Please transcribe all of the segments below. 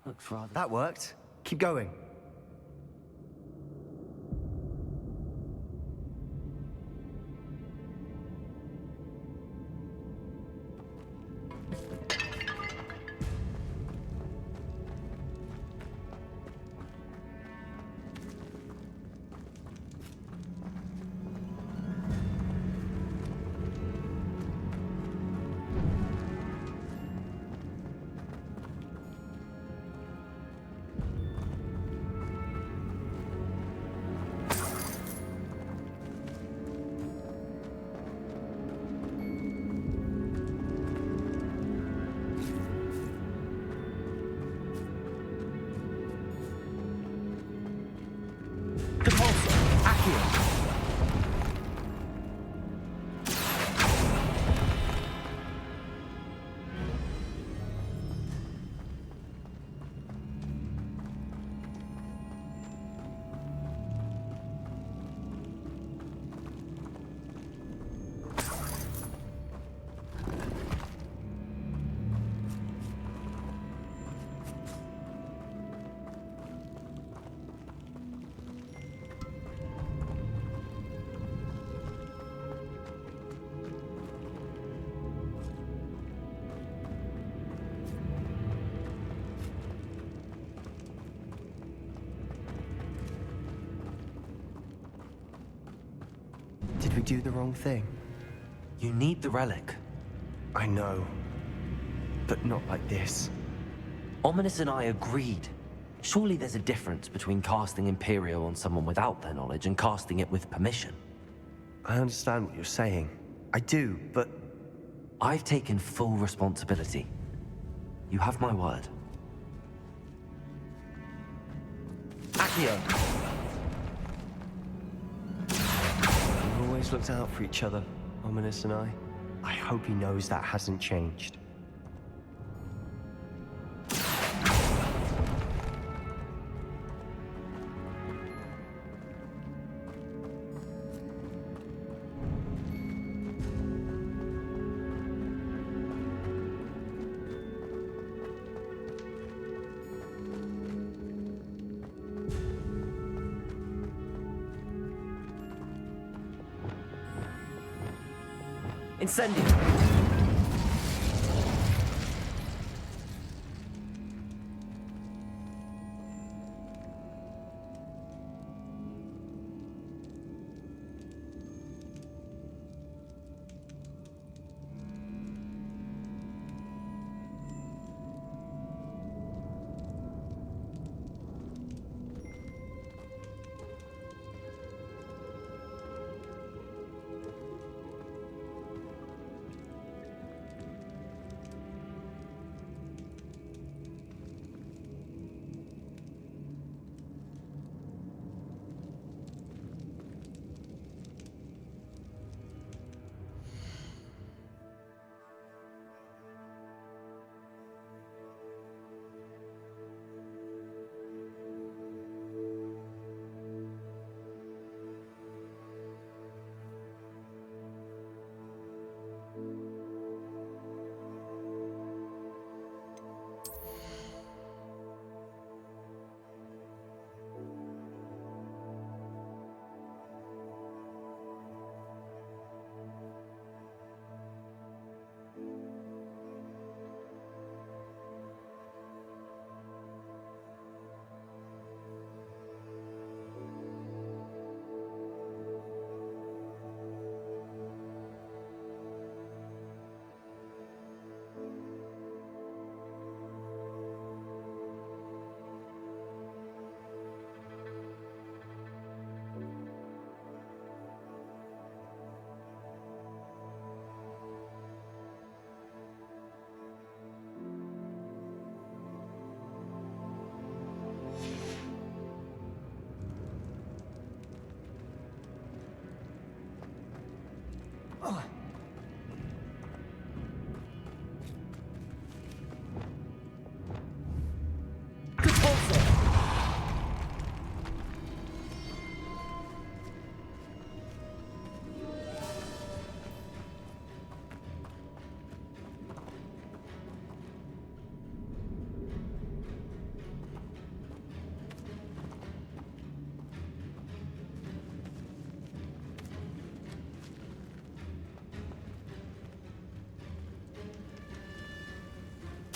Looks rather... That worked. Keep going. Did we do the wrong thing? You need the relic. I know. But not like this. Ominous and I agreed. Surely there's a difference between casting Imperial on someone without their knowledge and casting it with permission. I understand what you're saying. I do, but... I've taken full responsibility. You have my word. Accio! We've always looked out for each other, Ominous and I. I hope he knows that hasn't changed. Incendio!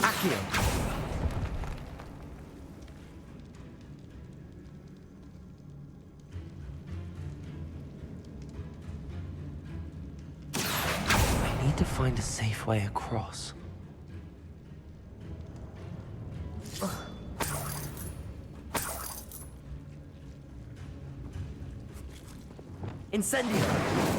Accio. I need to find a safe way across. Incendio!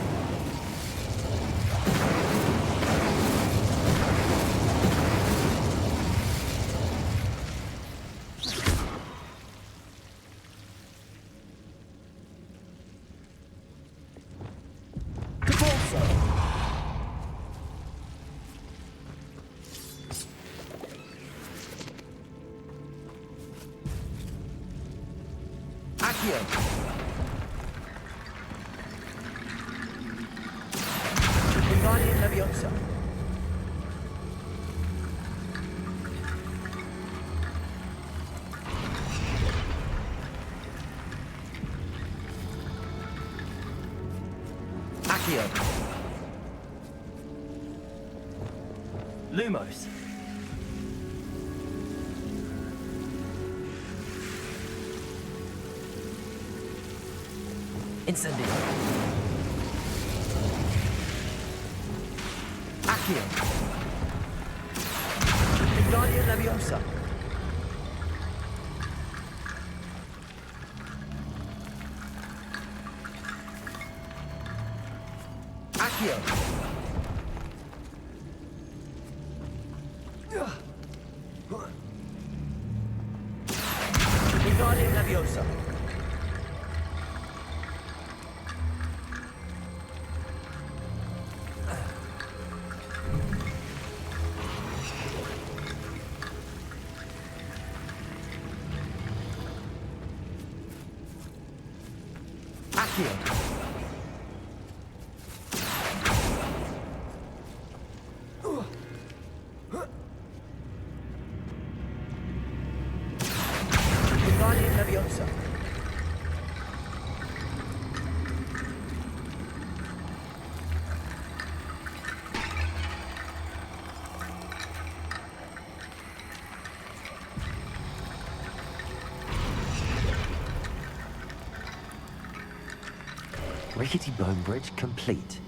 Wingardium Leviosa. Accio. Lumos. Incendio. Accio. Wingardium Leviosa. Accio. Wingardium Leviosa. Accio. Wingardium Leviosa. Rickety bone bridge complete.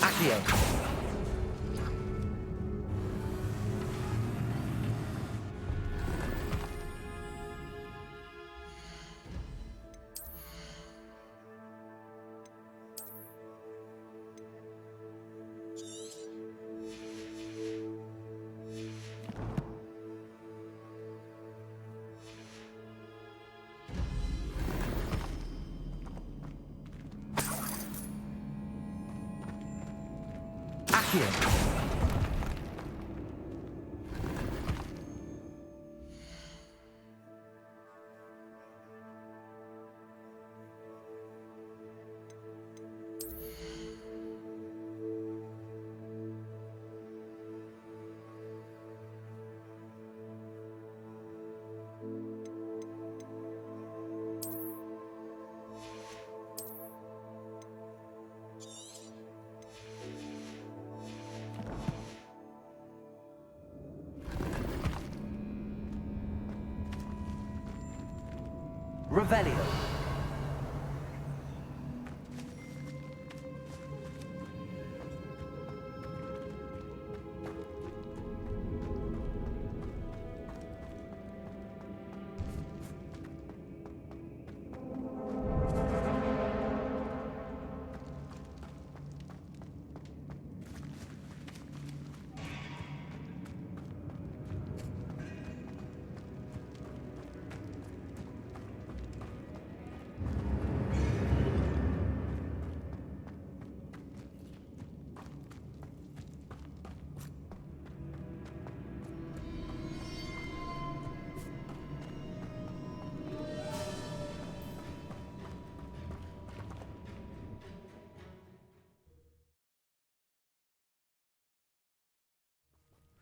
Accio. Accio. Revelio.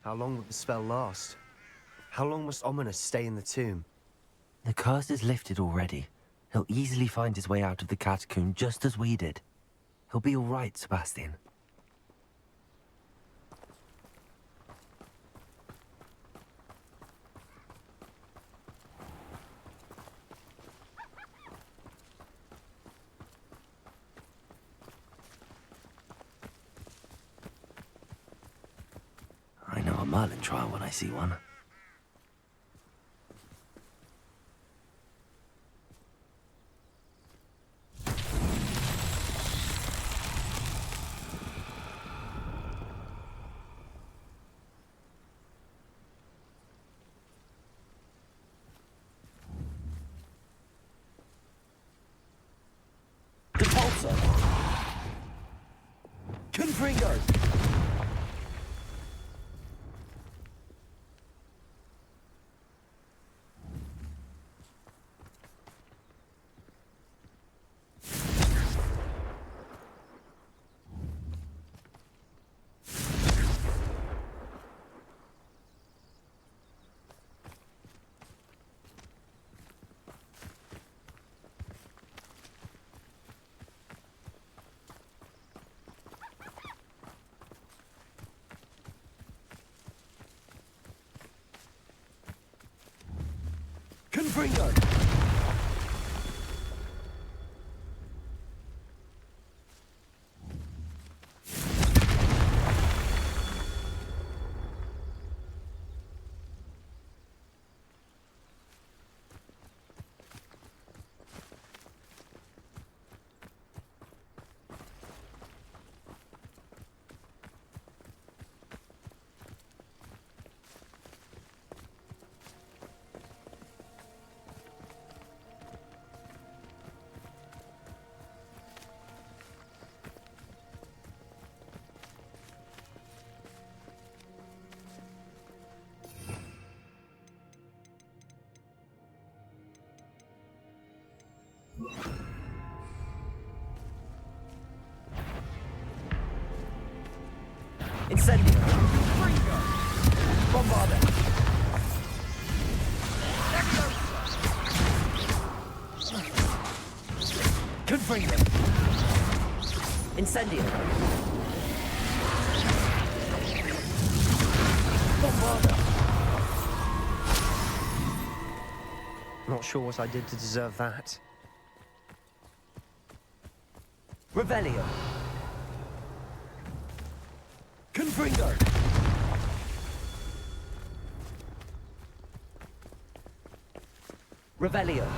How long would the spell last? How long must Ominous stay in the tomb? The curse is lifted already. He'll easily find his way out of the catacomb just as we did. He'll be all right, Sebastian. I know a Merlin trial when I see one. Confringo! Confringo! Incendio! Bombarda! Confringo! Incendio! Bombarda! Not sure what I did to deserve that. Revelio! Confringo! Revelio!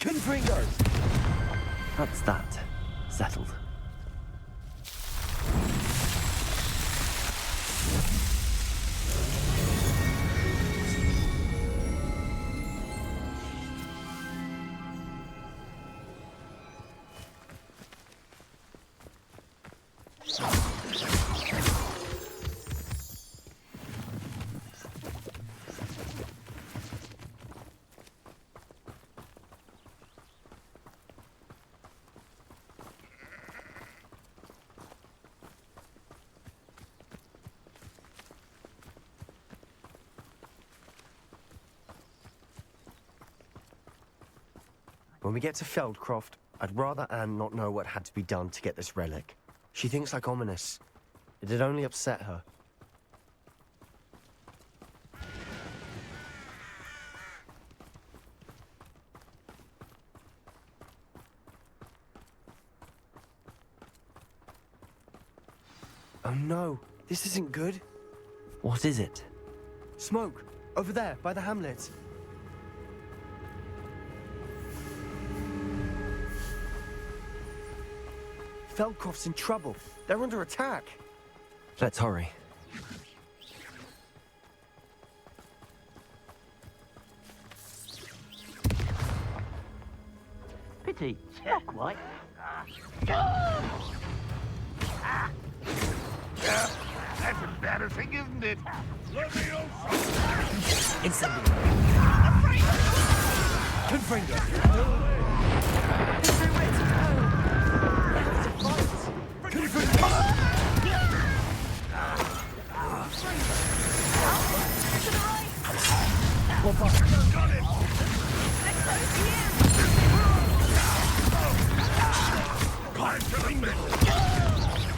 Confringo! That's that. Settled. When we get to Feldcroft, I'd rather Anne not know what had to be done to get this relic. She thinks like Ominous. It'd only upset her. Oh no, this isn't good. What is it? Smoke, over there, by the hamlet. Feldcroft's in trouble. They're under attack. Let's hurry. Pity, not quite. That's embarrassing, isn't it? Incendiary. Confringo.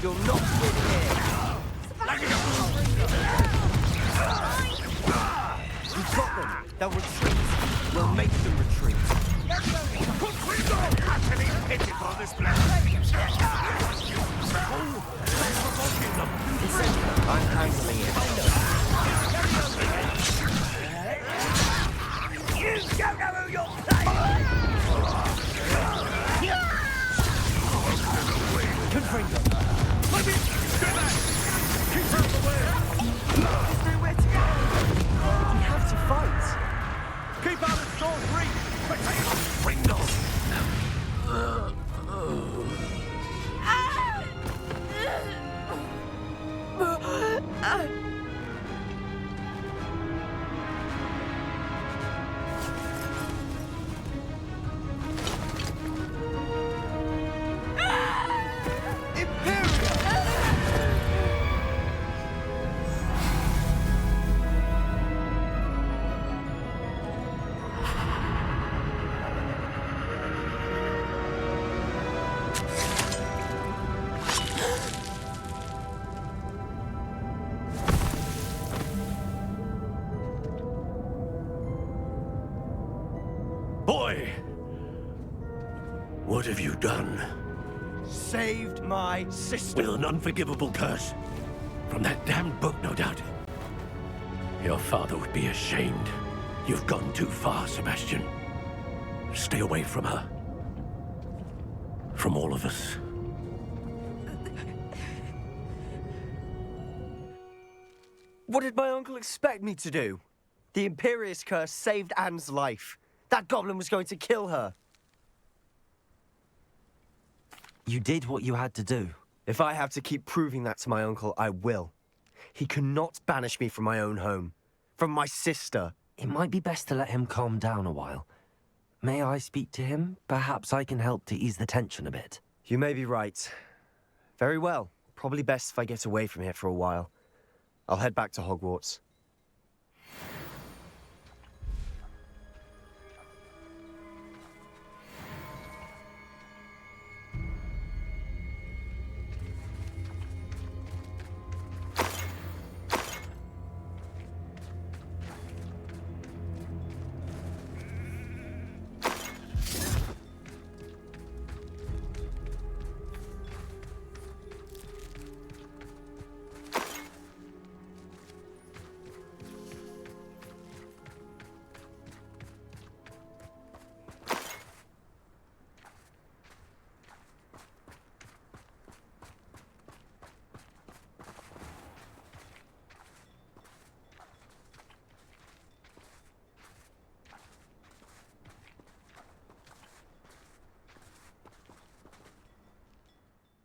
You'll not win here. We've got them. They'll retreat. We'll make them retreat. Utterly pitiful, this place. I'm handling it. You don't know who you're playing! Confringo. Let me get back! Keep out of the way! There's nowhere to go. We have to fight. Keep out of sword reach! Potato Pringles! Boy! What have you done? Saved my sister. With an unforgivable curse? From that damned book, no doubt. Your father would be ashamed. You've gone too far, Sebastian. Stay away from her. From all of us. What did my uncle expect me to do? The Imperius curse saved Anne's life. That goblin was going to kill her. You did what you had to do. If I have to keep proving that to my uncle, I will. He cannot banish me from my own home. From my sister. It might be best to let him calm down a while. May I speak to him? Perhaps I can help to ease the tension a bit. You may be right. Very well. Probably best if I get away from here for a while. I'll head back to Hogwarts.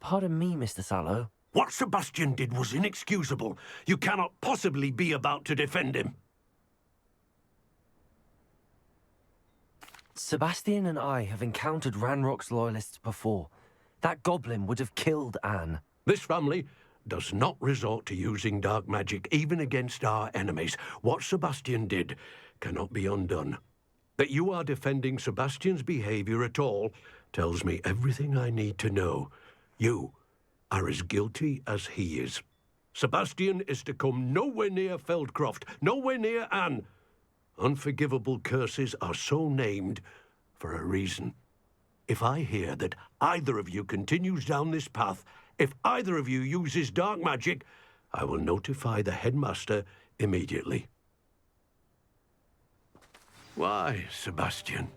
Pardon me, Mr. Sallow. What Sebastian did was inexcusable. You cannot possibly be about to defend him. Sebastian and I have encountered Ranrock's loyalists before. That goblin would have killed Anne. This family does not resort to using dark magic, even against our enemies. What Sebastian did cannot be undone. That you are defending Sebastian's behavior at all tells me everything I need to know. You are as guilty as he is. Sebastian is to come nowhere near Feldcroft, nowhere near Anne. Unforgivable curses are so named for a reason. If I hear that either of you continues down this path, If either of you uses dark magic, I will notify the headmaster immediately. Why, Sebastian?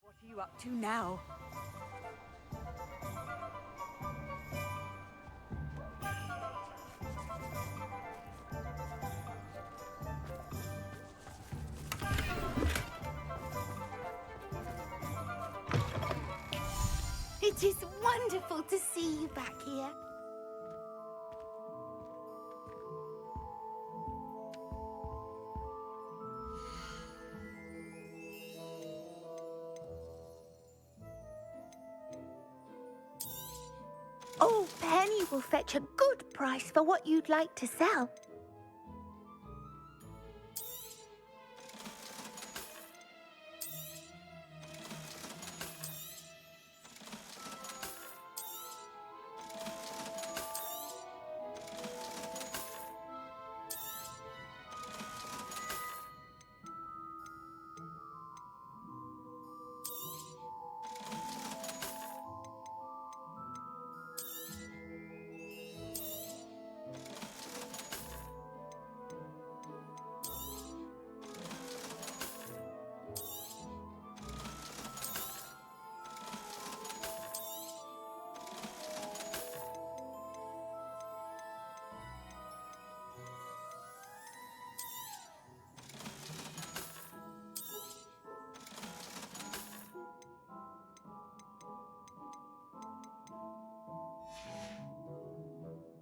What are you up to now? It is wonderful to see you back here. Oh, Penny will fetch a good price for what you'd like to sell.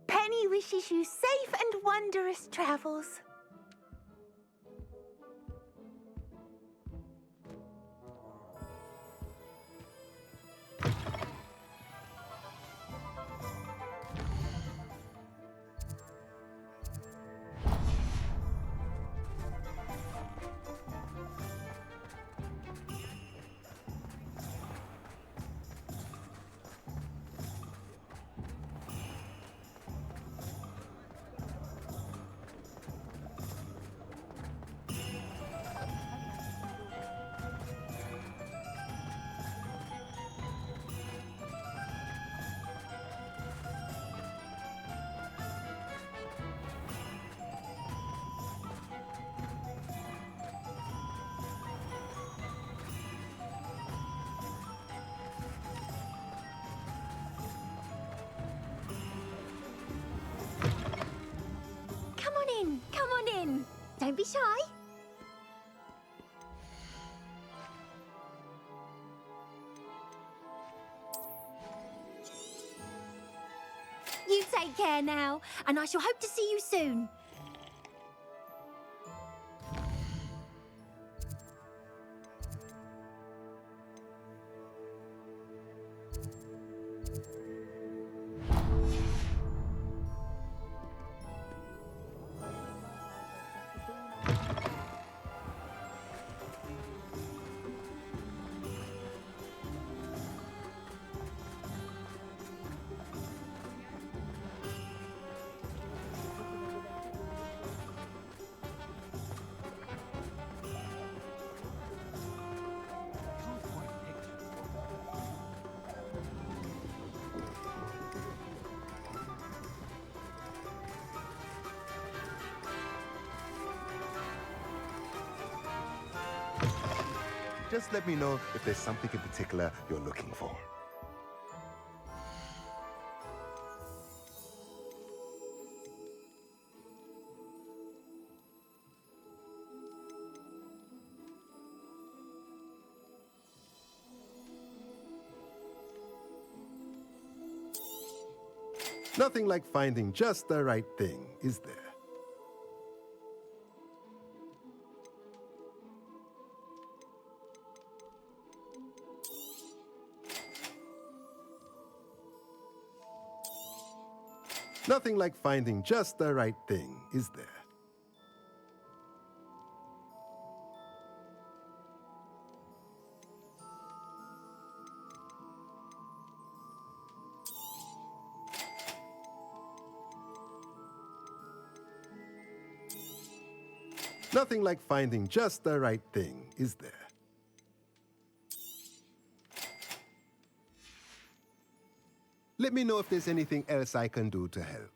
Penny wishes you safe and wondrous travels. Come on in. Don't be shy. You take care now, and I shall hope to see you soon. Just let me know if there's something in particular you're looking for. Nothing like finding just the right thing, is there? Nothing like finding just the right thing, is there? Nothing like finding just the right thing, is there? Let me know if there's anything else I can do to help.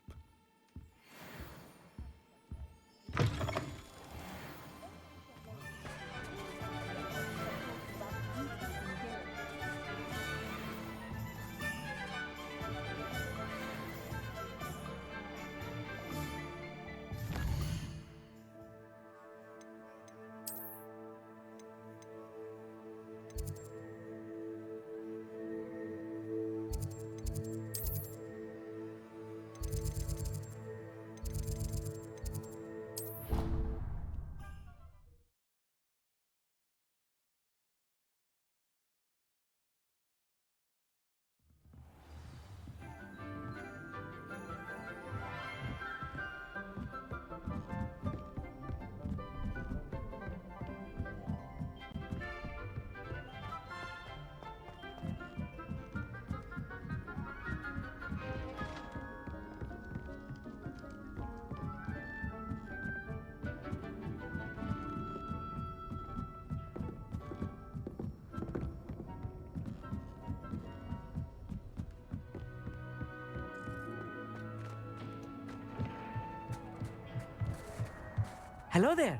Hello there.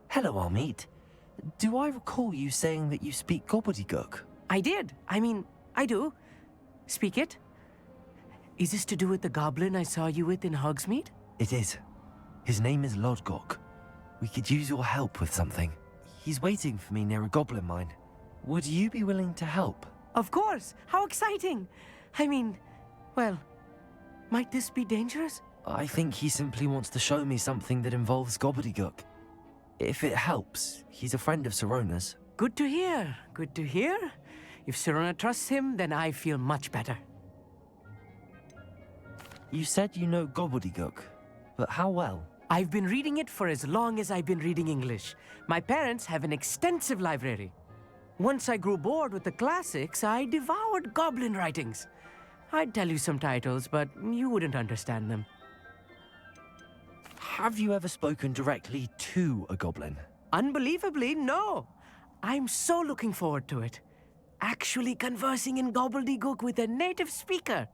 Hello, Amit. Do I recall you saying that you speak gobbledygook? I did. I do. Speak it. Is this to do with the goblin I saw you with in Hogsmeade? It is. His name is Lodgok. We could use your help with something. He's waiting for me near a goblin mine. Would you be willing to help? Of course. How exciting. Well, might this be dangerous? I think he simply wants to show me something that involves gobbledygook. If it helps, he's a friend of Sirona's. Good to hear. Good to hear. If Sirona trusts him, then I feel much better. You said you know gobbledygook, but how well? I've been reading it for as long as I've been reading English. My parents have an extensive library. Once I grew bored with the classics, I devoured goblin writings. I'd tell you some titles, but you wouldn't understand them. Have you ever spoken directly to a goblin? Unbelievably, no. I'm so looking forward to it. Actually conversing in gobbledygook with a native speaker.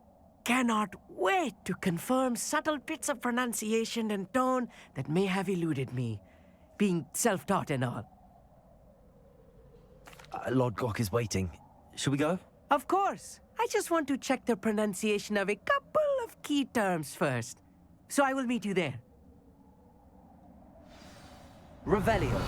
Cannot wait to confirm subtle bits of pronunciation and tone that may have eluded me, being self-taught and all. Lodgok is waiting. Shall we go? Of course. I just want to check the pronunciation of a couple of key terms first. So I will meet you there. Revelio.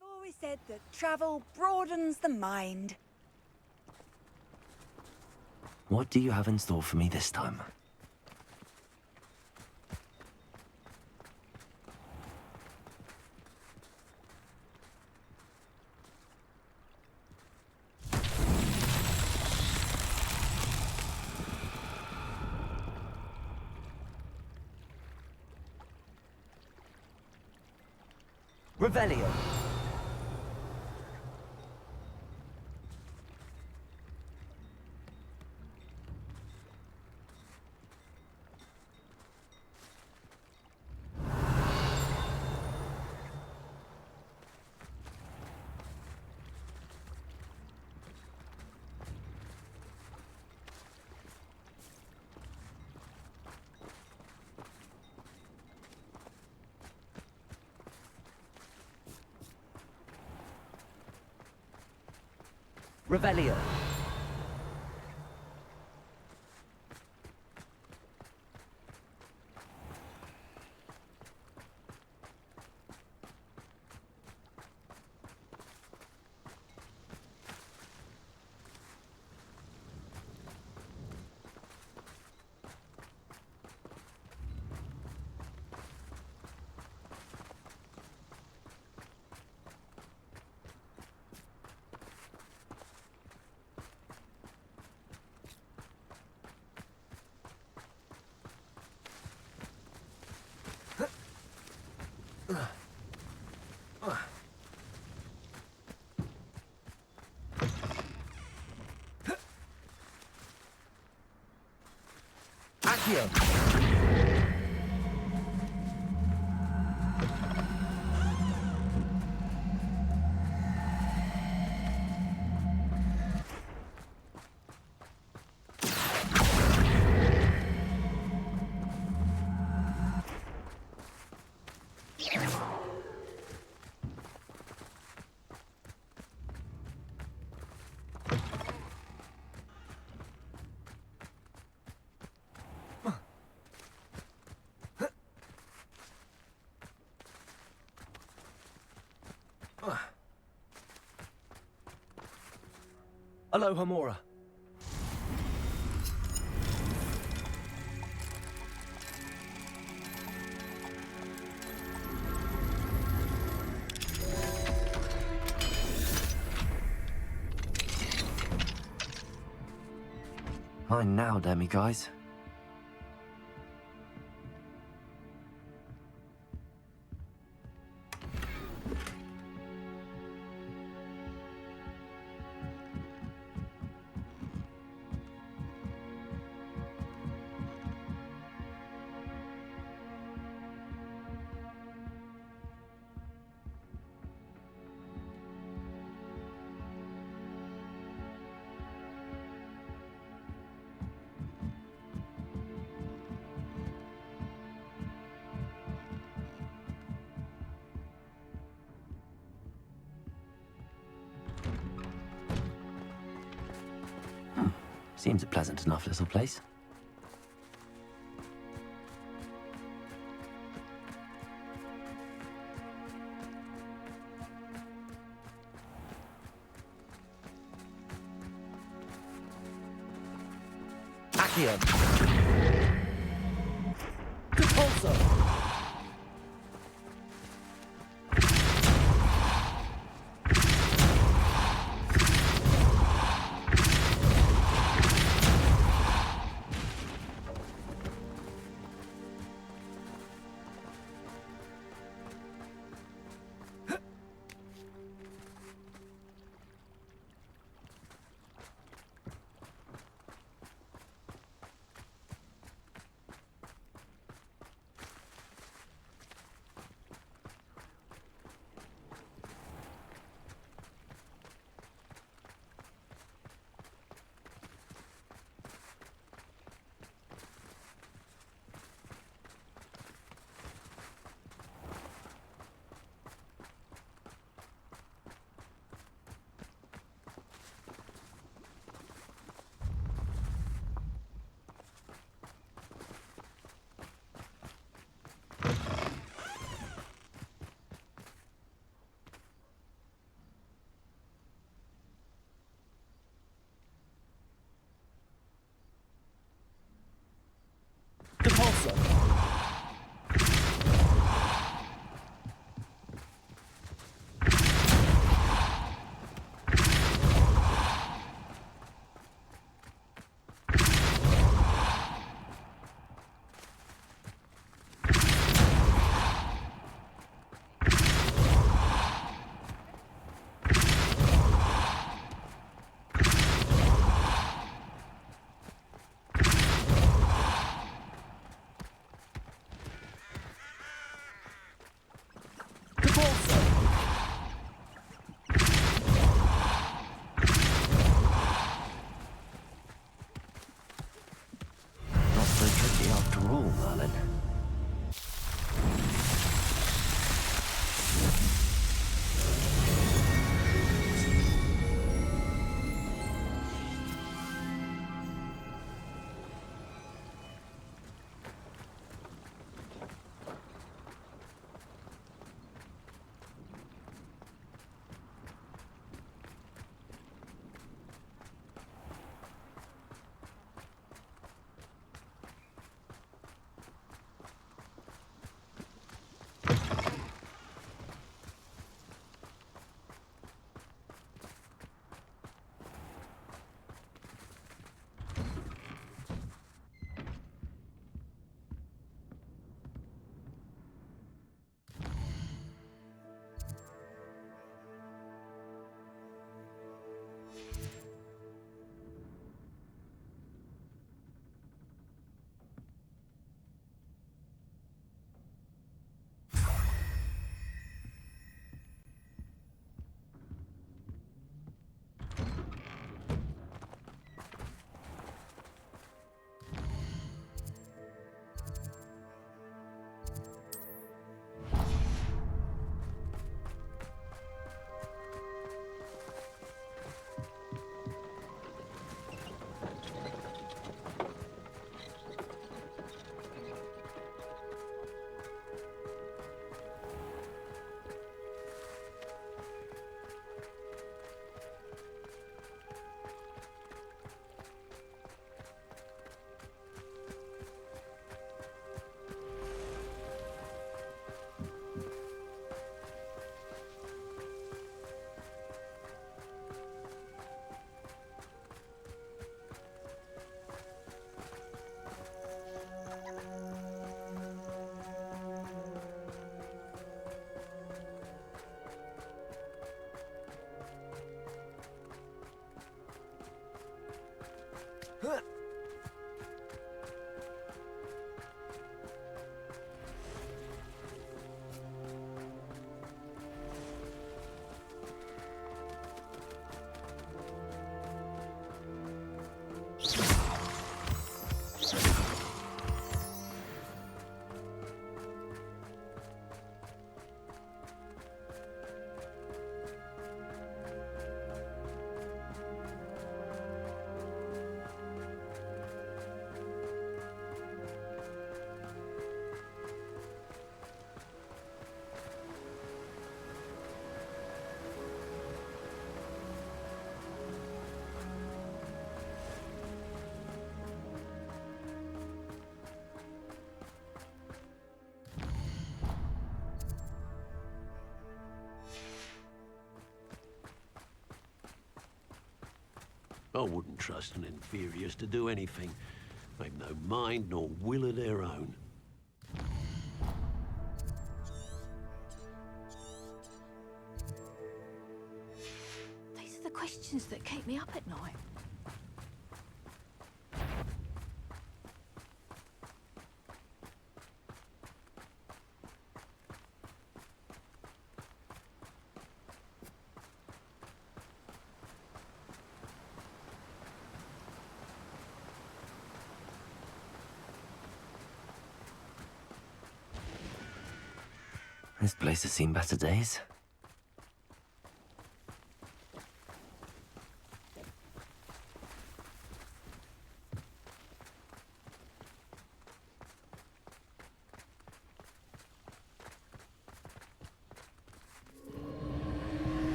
I've always said that travel broadens the mind. What do you have in store for me this time? Revelio. Revelio. Accio. Aloha Mora. Fine now, demiguise. Seems a pleasant enough little place. Accio. Repulso. I wouldn't trust an inferiors to do anything. They've no mind nor will of their own. These are the questions that keep me up at night. This place has seen better days.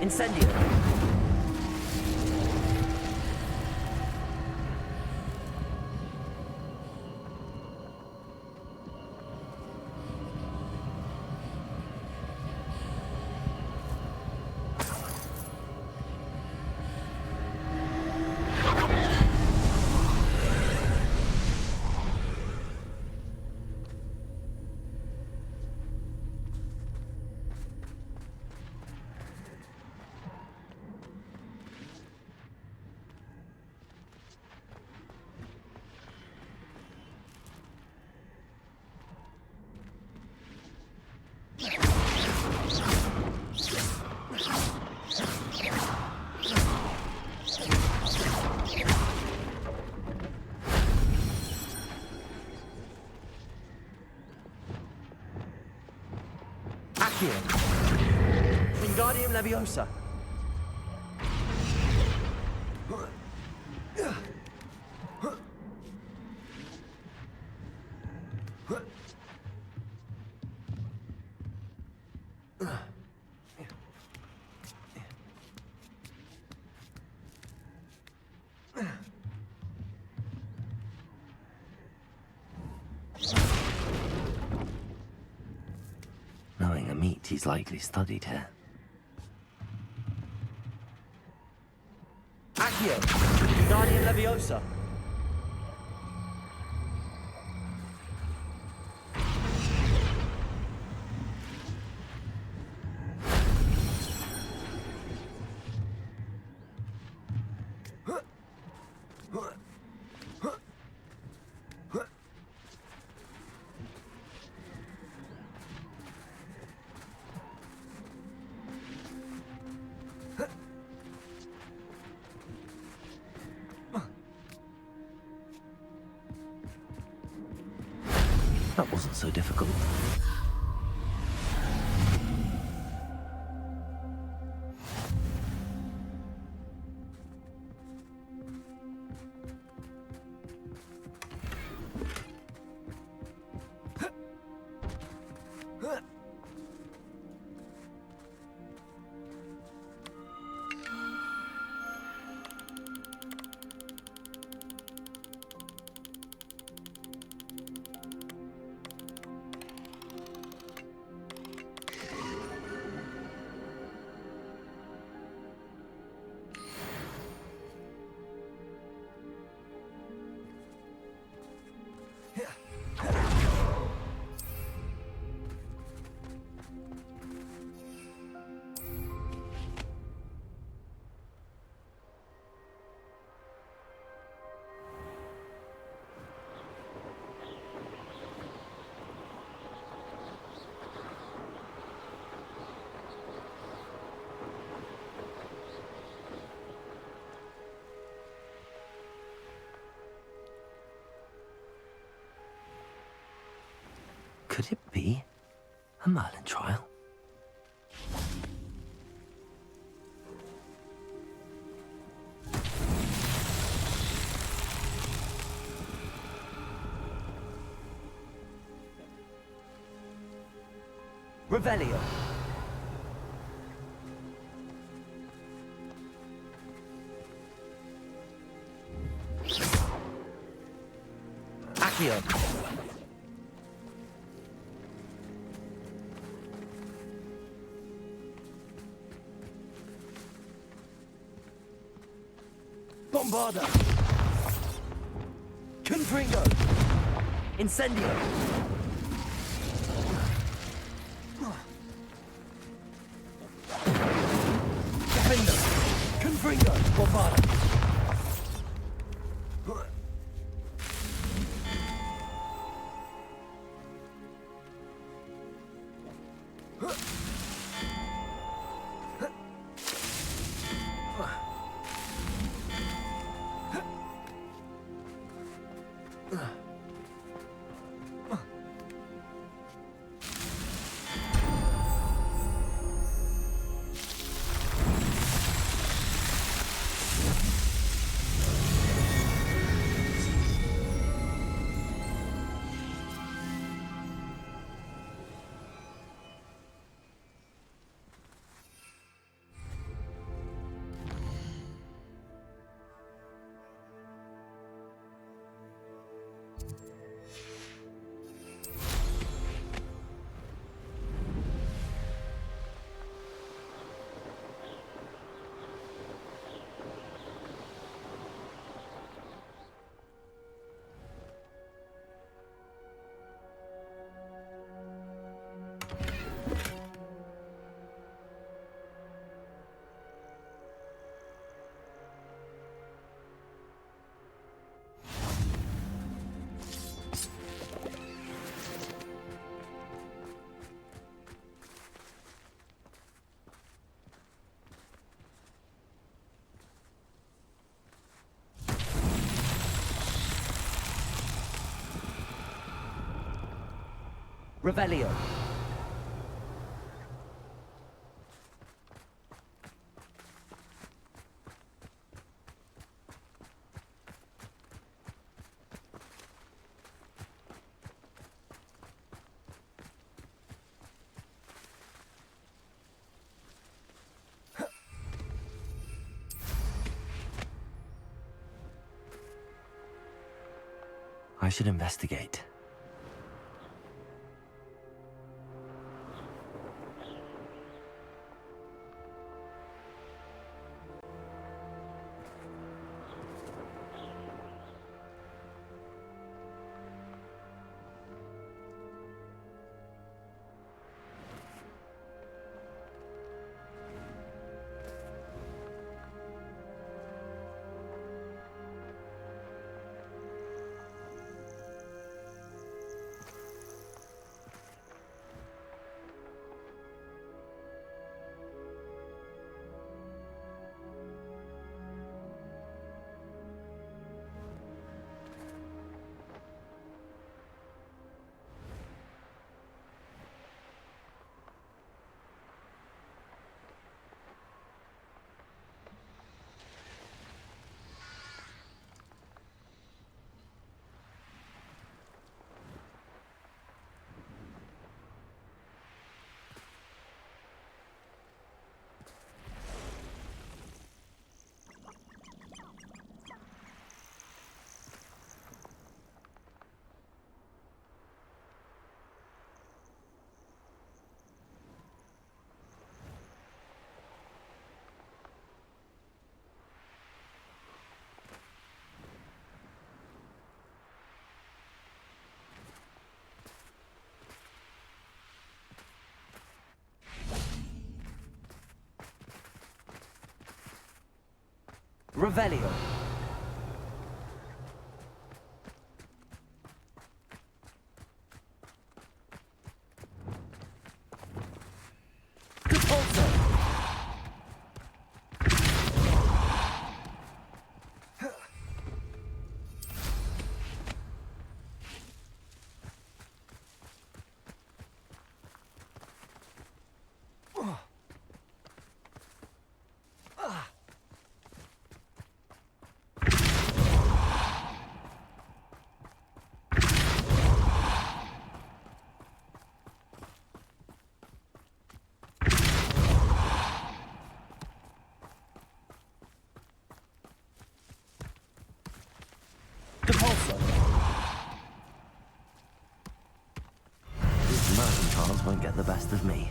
Incendio. Accio. Wingardium Leviosa. Knowing a meat, he's likely studied here. Accio. Wingardium Leviosa. so difficult. Could it be a Merlin trial? Revelio. Accio. Bombarda. Confringo. Incendio. Defender. Confringo. Bombarda. Revelio. I should investigate. Revelio. Repulsor. Repulsor. These mercantile won't get the best of me.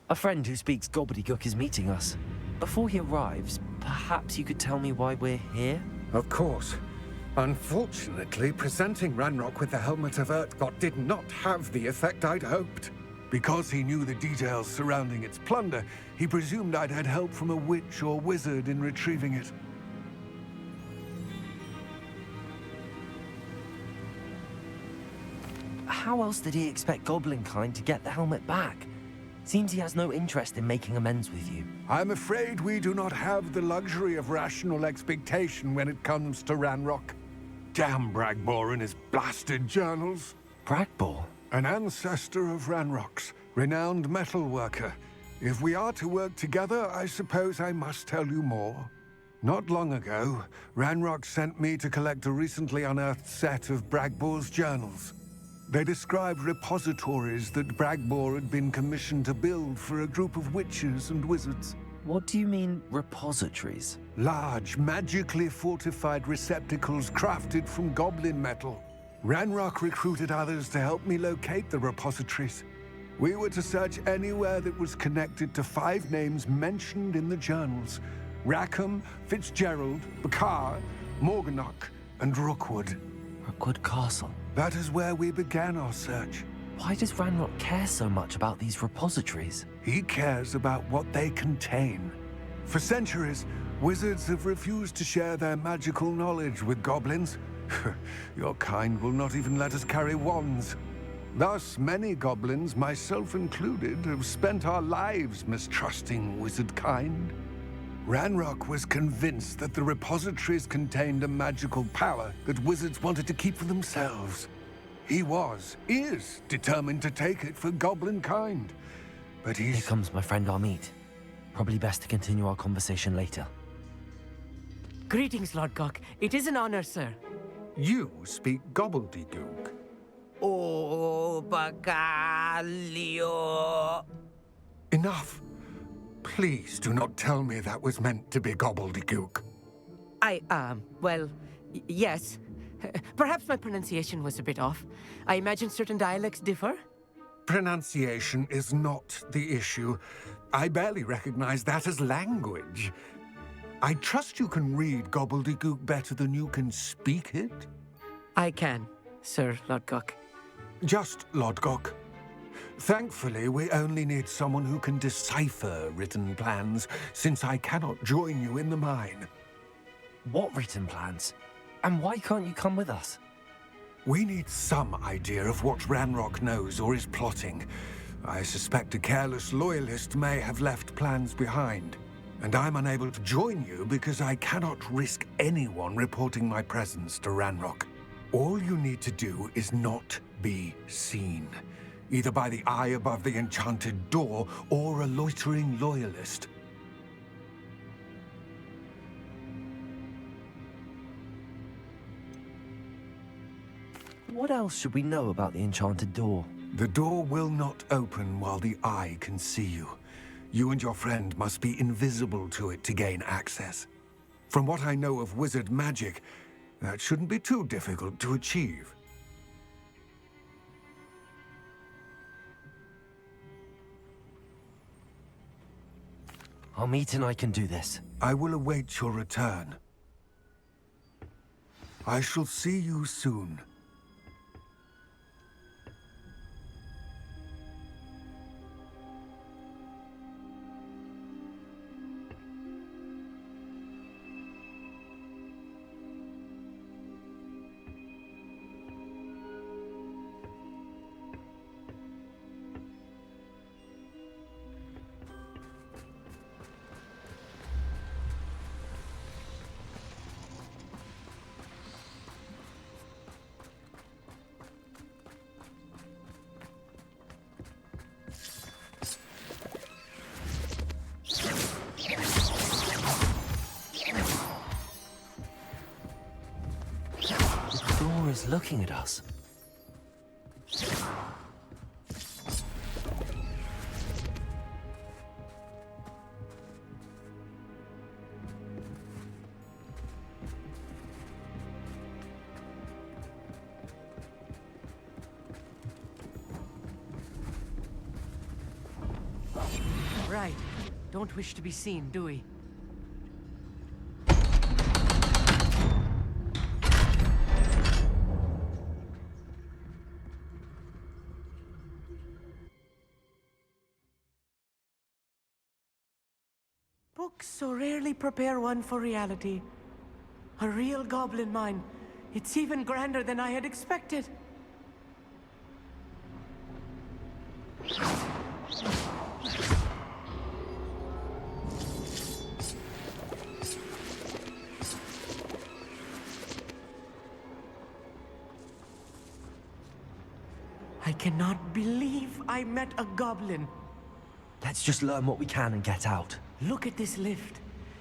A friend who speaks gobbledygook is meeting us. Before he arrives, perhaps you could tell me why we're here? Of course. Unfortunately, presenting Ranrock with the Helmet of Urtkot did not have the effect I'd hoped. Because he knew the details surrounding its plunder, he presumed I'd had help from a witch or wizard in retrieving it. How else did he expect Goblinkind to get the helmet back? Seems he has no interest in making amends with you. I'm afraid we do not have the luxury of rational expectation when it comes to Ranrock. Damn Bragbor and his blasted journals. Bragbor? An ancestor of Ranrock's, renowned metal worker. If we are to work together, I suppose I must tell you more. Not long ago, Ranrock sent me to collect a recently unearthed set of Bragbor's journals. They described repositories that Bragbor had been commissioned to build for a group of witches and wizards. What do you mean, repositories? Large, magically fortified receptacles crafted from goblin metal. Ranrock recruited others to help me locate the repositories. We were to search anywhere that was connected to 5 names mentioned in the journals: Rackham, Fitzgerald, Bakar, Morganach, and Rookwood. Rookwood Castle. That is where we began our search. Why does Ranrock care so much about these repositories? He cares about what they contain. For centuries, wizards have refused to share their magical knowledge with goblins. Your kind will not even let us carry wands. Thus, many goblins, myself included, have spent our lives mistrusting wizard kind. Ranrock was convinced that the repositories contained a magical power that wizards wanted to keep for themselves. He is determined to take it for goblin kind. But Here comes my friend Amit. Probably best to continue our conversation later. Greetings, Lord Gok. It is an honor, sir. You speak gobbledygook. Oh, Bagalio. Enough. Please do not tell me that was meant to be gobbledygook. Yes. Perhaps my pronunciation was a bit off. I imagine certain dialects differ. Pronunciation is not the issue. I barely recognize that as language. I trust you can read gobbledygook better than you can speak it? I can, Sir Lodgok. Just Lodgok. Thankfully, we only need someone who can decipher written plans, since I cannot join you in the mine. What written plans? And why can't you come with us? We need some idea of what Ranrock knows or is plotting. I suspect a careless loyalist may have left plans behind. And I'm unable to join you because I cannot risk anyone reporting my presence to Ranrock. All you need to do is not be seen, either by the eye above the enchanted door or a loitering loyalist. What else should we know about the enchanted door? The door will not open while the eye can see you. You and your friend must be invisible to it to gain access. From what I know of wizard magic, That shouldn't be too difficult to achieve. Amit and I can do this. I will await your return. I shall see you soon. The door is looking at us. Right. Don't wish to be seen, do we? Books so rarely prepare one for reality. A real goblin mine. It's even grander than I had expected. I cannot believe I met a goblin. Let's just learn what we can and get out. Look at this lift.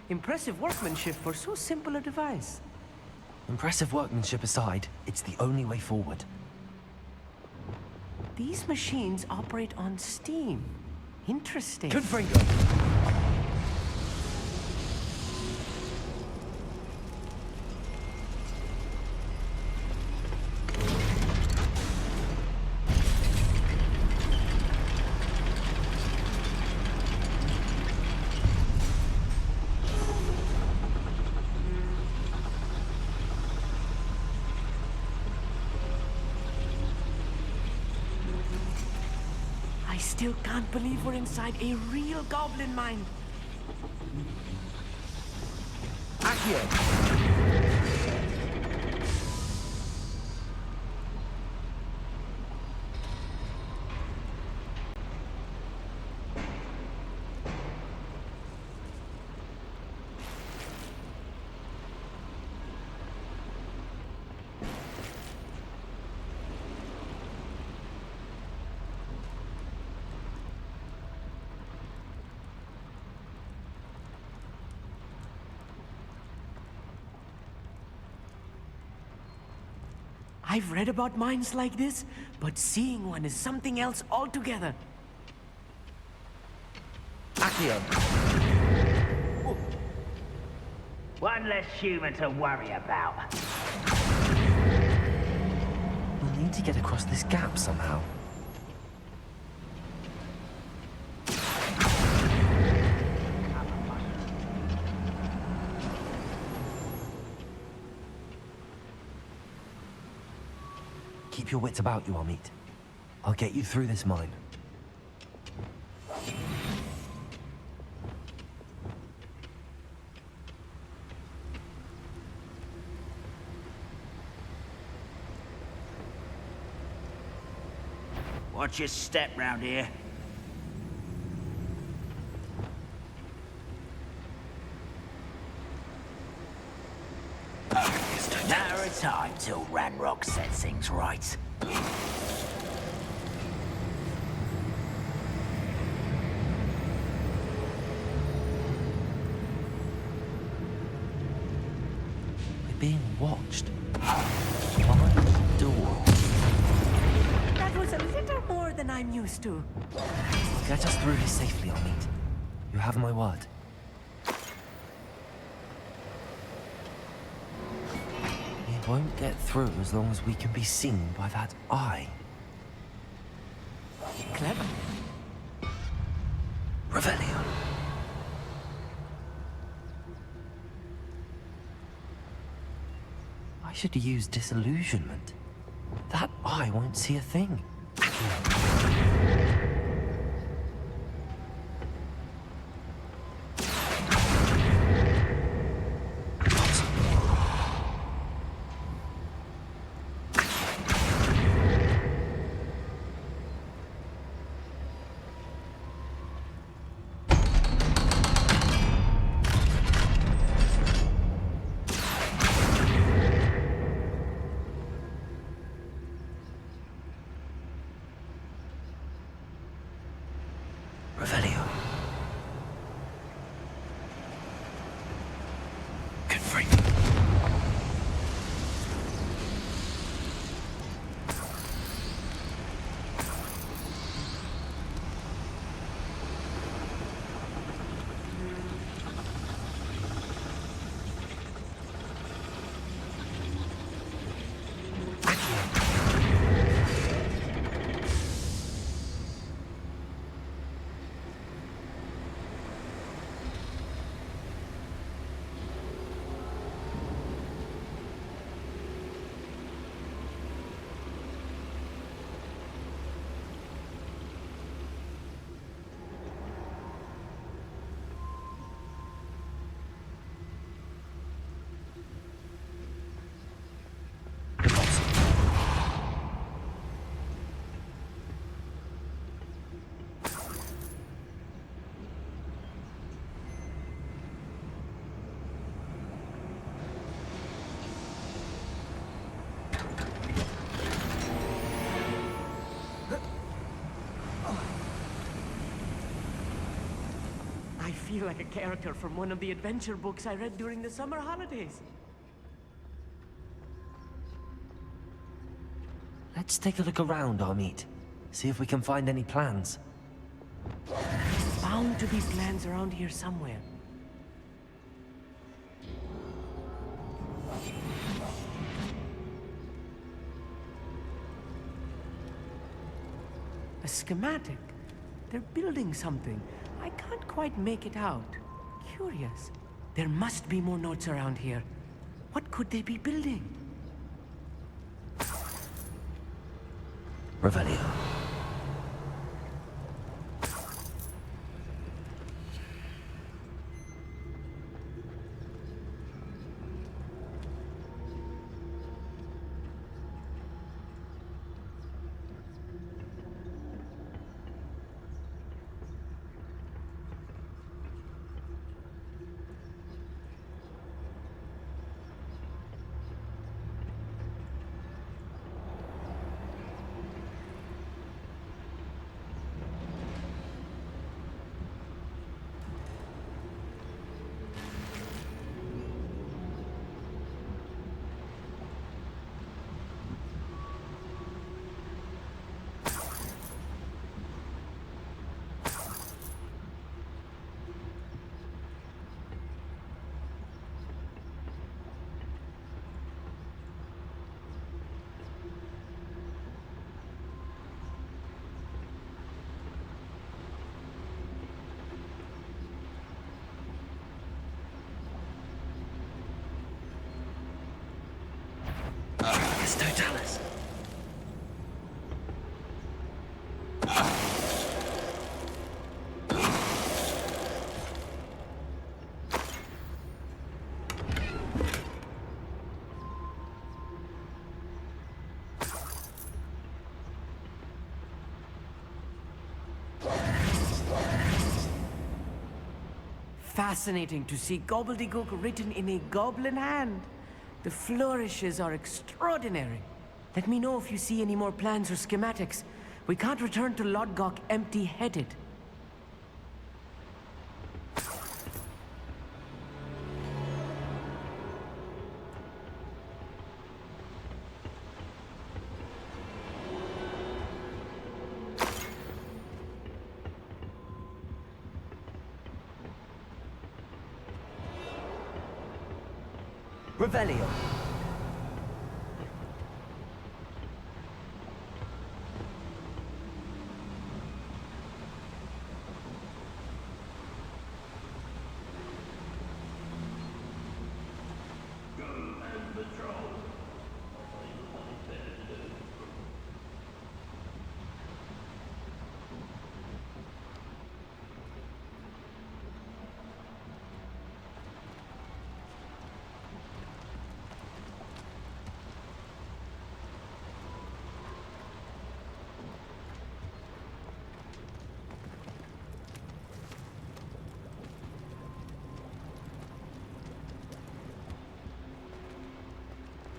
Impressive workmanship for so simple a device. Impressive workmanship aside, it's the only way forward. These machines operate on steam. Interesting. Confringo! I still can't believe we're inside a real goblin mine. Accio! I've read about mines like this, but seeing one is something else altogether. Accio! One less human to worry about. We'll need to get across this gap somehow. Keep your wits about you, Amit. I'll get you through this mine. Watch your step round here. Matter of time till Ranrock sets things right. We're being watched. Behind the door. That was a little more than I'm used to. Get us through this safely, Amit. You have my word. won't get through as long as we can be seen by that eye. Clever. Revelio. I should use disillusionment. That eye won't see a thing. Revelio. Confirm. I feel like a character from one of the adventure books I read during the summer holidays. Let's take a look around, Amit. See if we can find any plans. Bound to be plans around here somewhere. A schematic. They're building something. I can't quite make it out. Curious. There must be more notes around here. What could they be building? Revelio. Totalis. Fascinating to see gobbledygook written in a goblin hand. The flourishes are extraordinary. Let me know if you see any more plans or schematics. We can't return to Lodgok empty-headed. Revelio.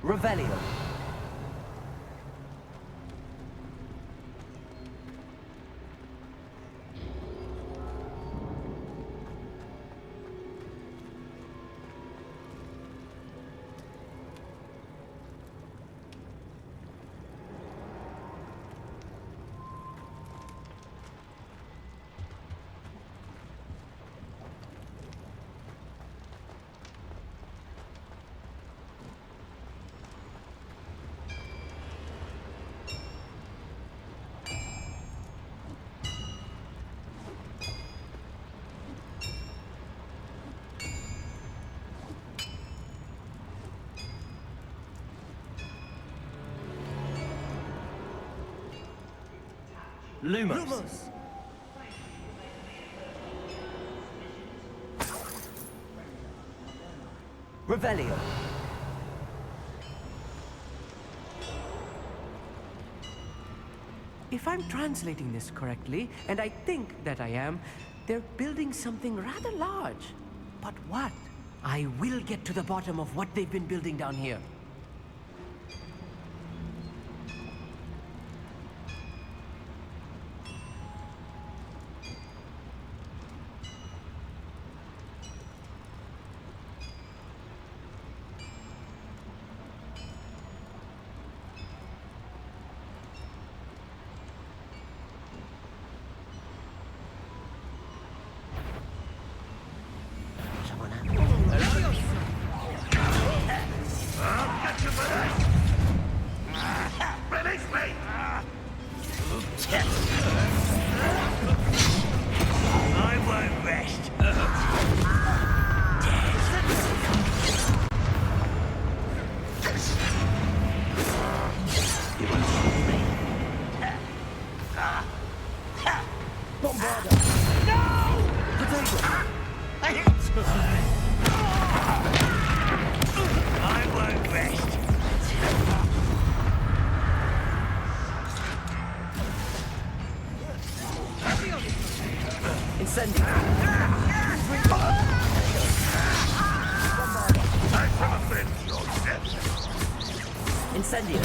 Revelio. Lumos. Revelio. If I'm translating this correctly, and I think that I am, they're building something rather large. But what? I will get to the bottom of what they've been building down here. Incendio.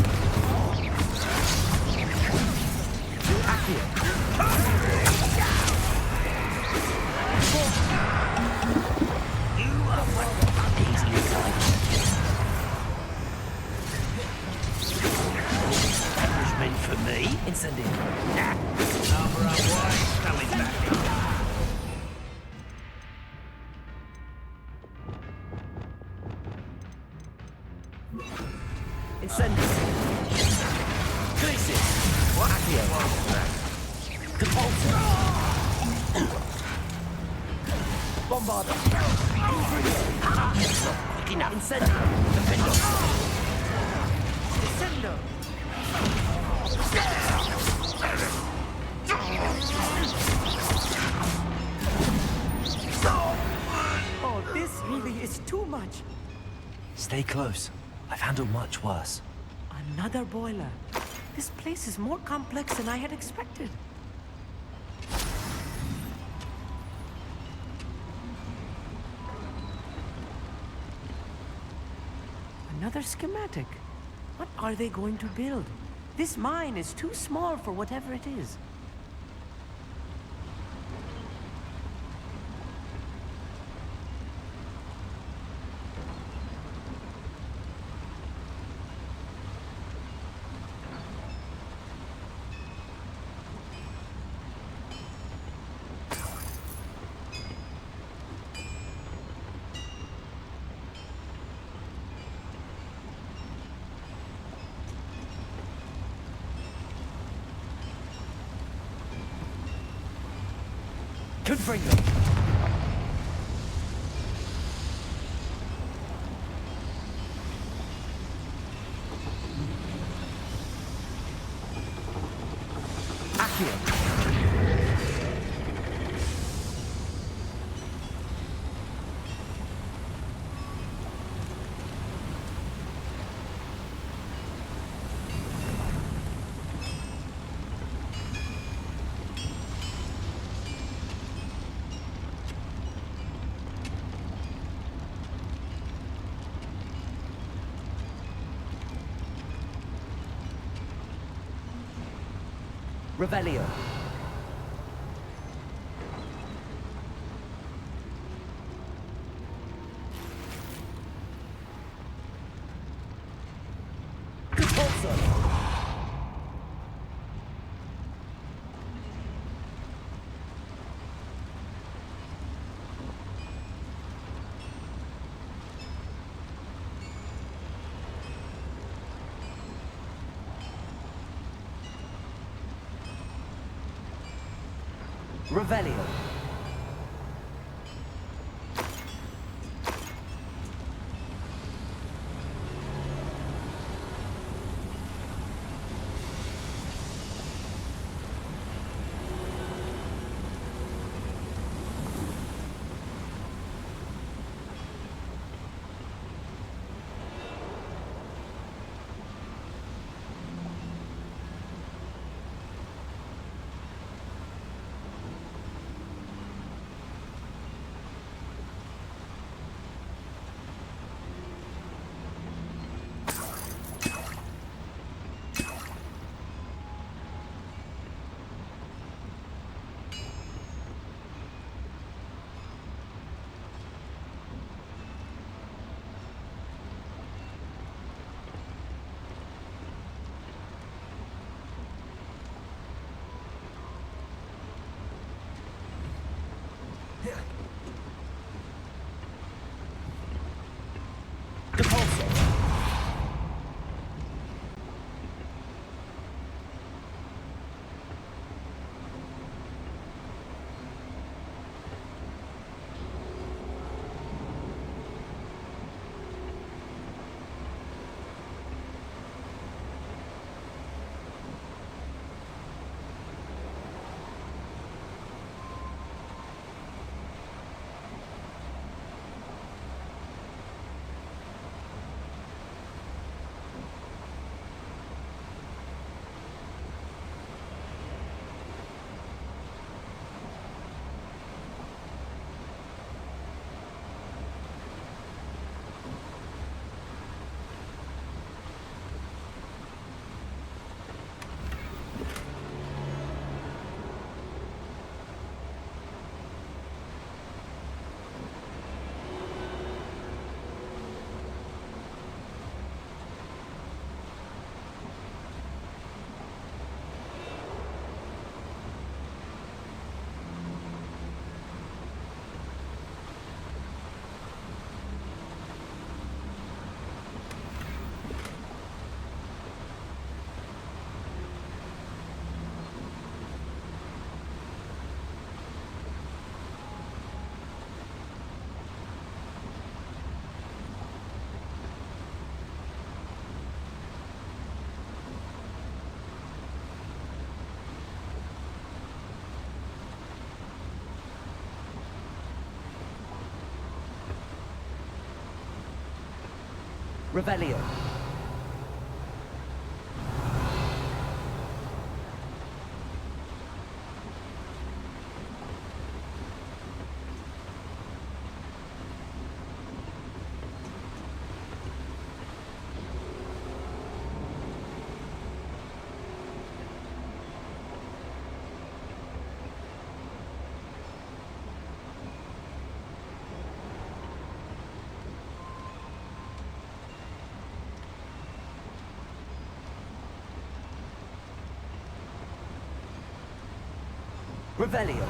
Punishment for me? Incendio. Number up wide, coming back. Incendio. Crisis. Accio. Compulsion. Bombarda. Quick enough. Incendio. Defendo. Descendo! Oh, this really is too much. Stay close. I've handled much worse. Another boiler. This place is more complex than I had expected. Another schematic. What are they going to build? This mine is too small for whatever it is. Confringo. Accio. Revelio. Revelio. Revelio. Revelio.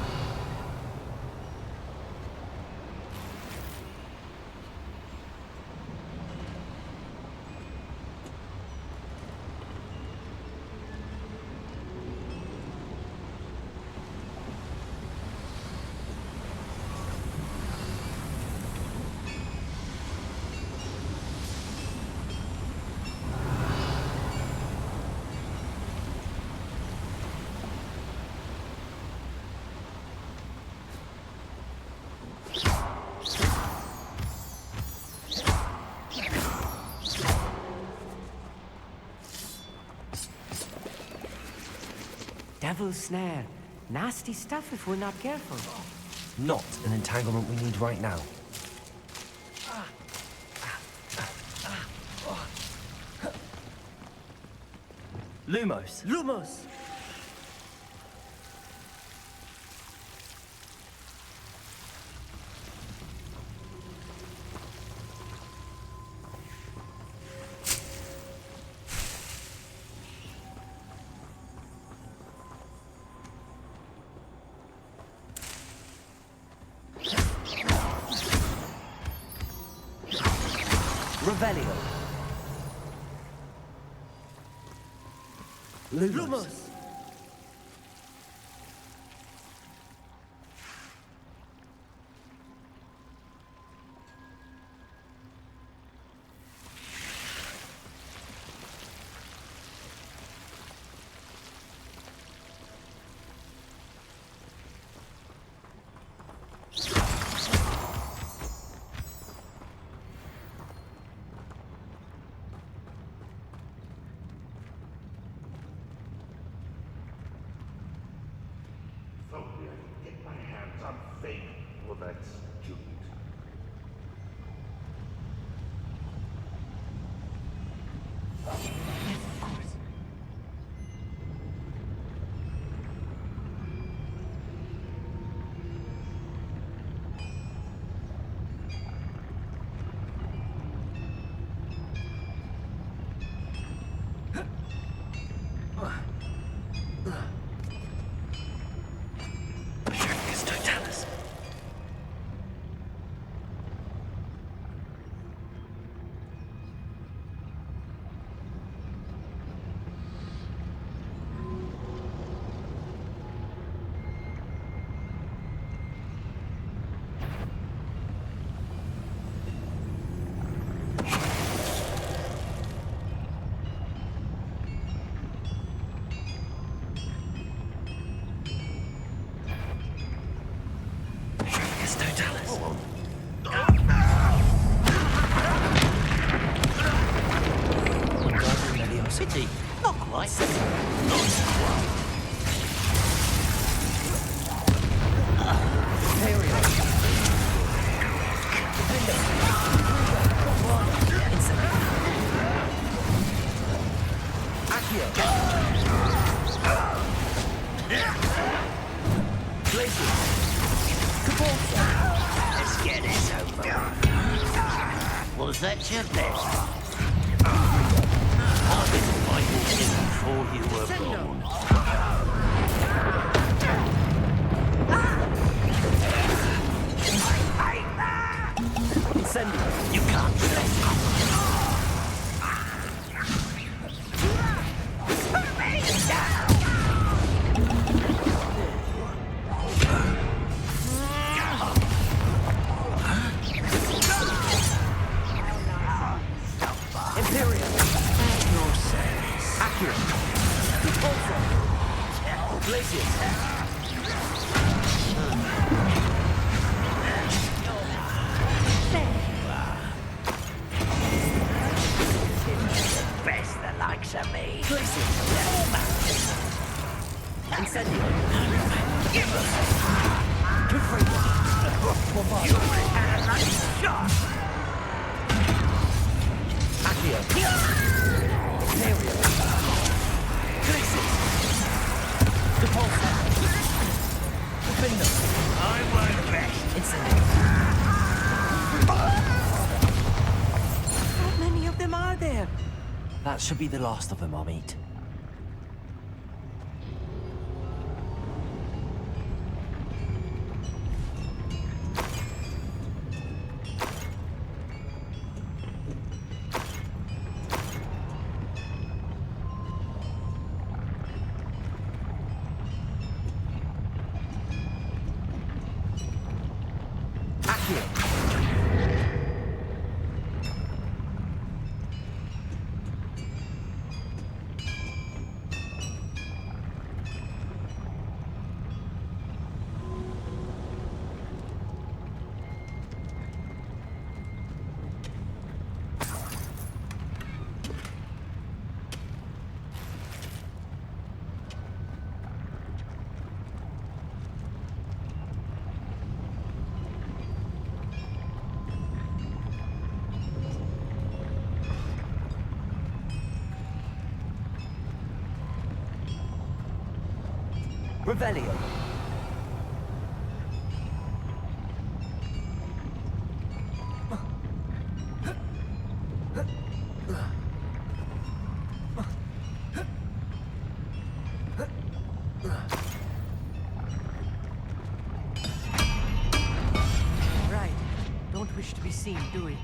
Devil's snare. Nasty stuff if we're not careful. Not an entanglement we need right now. Lumos. Lumos! Revelio. Lumos. If only I could get my hands on Fate or that student. Pity. Not quite. Let's get this over. Was that your best? I didn't like you before you were born. Incendio. You can't Imperial. Your service. Accurate. Repulsor. Glacius. Best the likes of me. Glacius. Incendio. Good for you. You had a nice shot. Accio. Imperial. Glacius. Repulsor. Defender. I work best. Incendio. How many of them are there? That should be the last of them I'll meet. Revelio. Right. Don't wish to be seen, do we?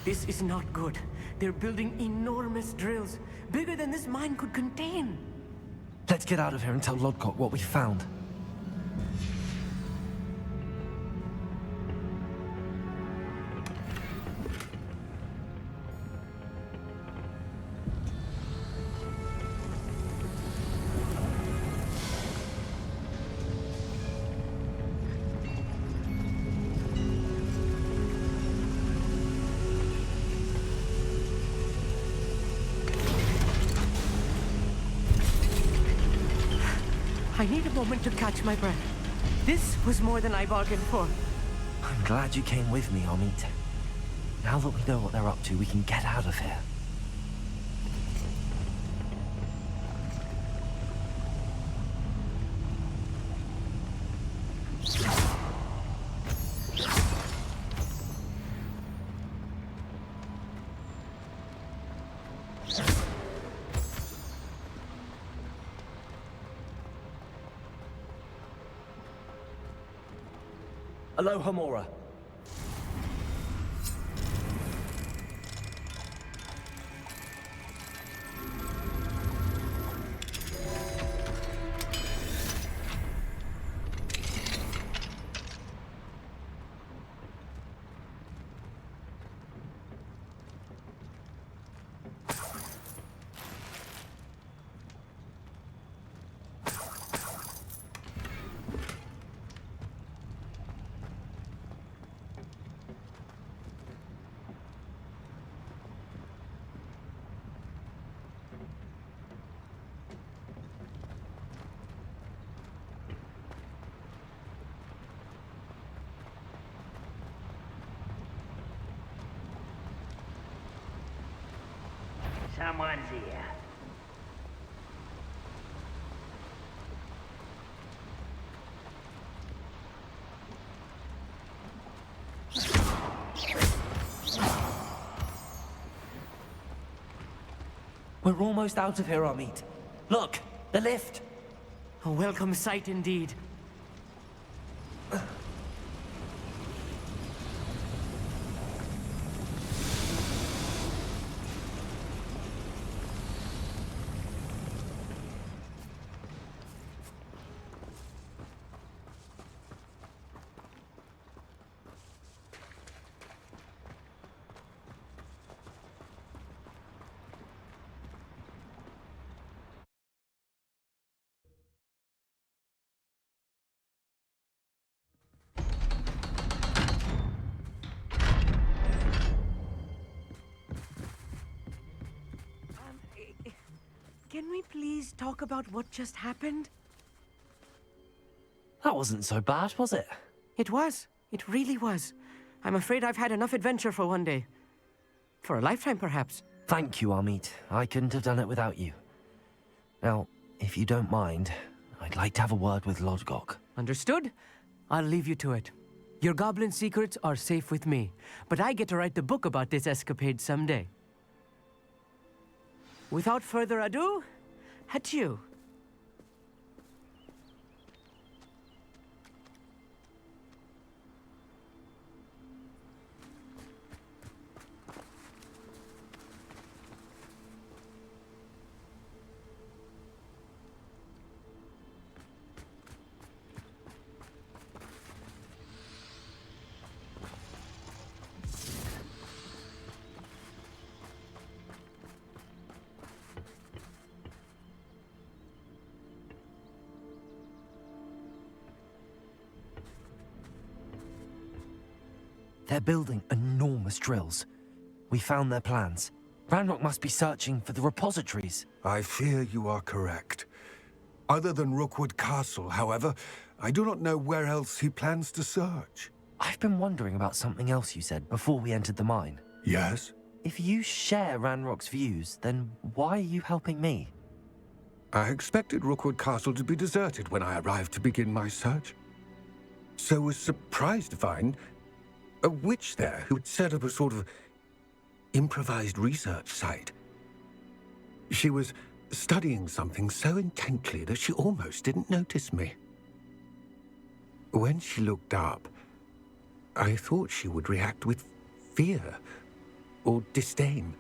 This is not good. They're building enormous drills, bigger than this mine could contain. Let's get out of here and tell Lodgok what we found. I need a moment to catch my breath. This was more than I bargained for. I'm glad you came with me, Amit. Now that we know what they're up to, we can get out of here. Aloha, Mora. Someone's here. We're almost out of here, Amit. Look, the lift. A welcome sight indeed. Can we please talk about what just happened? That wasn't so bad, was it? It was. It really was. I'm afraid I've had enough adventure for one day. For a lifetime, perhaps. Thank you, Amit. I couldn't have done it without you. Now, if you don't mind, I'd like to have a word with Lodgok. Understood? I'll leave you to it. Your goblin secrets are safe with me, but I get to write the book about this escapade someday. Without further ado, adieu. They're building enormous drills. We found their plans. Ranrock must be searching for the repositories. I fear you are correct. Other than Rookwood Castle, however, I do not know where else he plans to search. I've been wondering about something else you said before we entered the mine. Yes? If you share Ranrock's views, then why are you helping me? I expected Rookwood Castle to be deserted when I arrived to begin my search. so was surprised to find a witch there who had set up a sort of improvised research site. She was studying something so intently that she almost didn't notice me. When she looked up, I thought she would react with fear or disdain.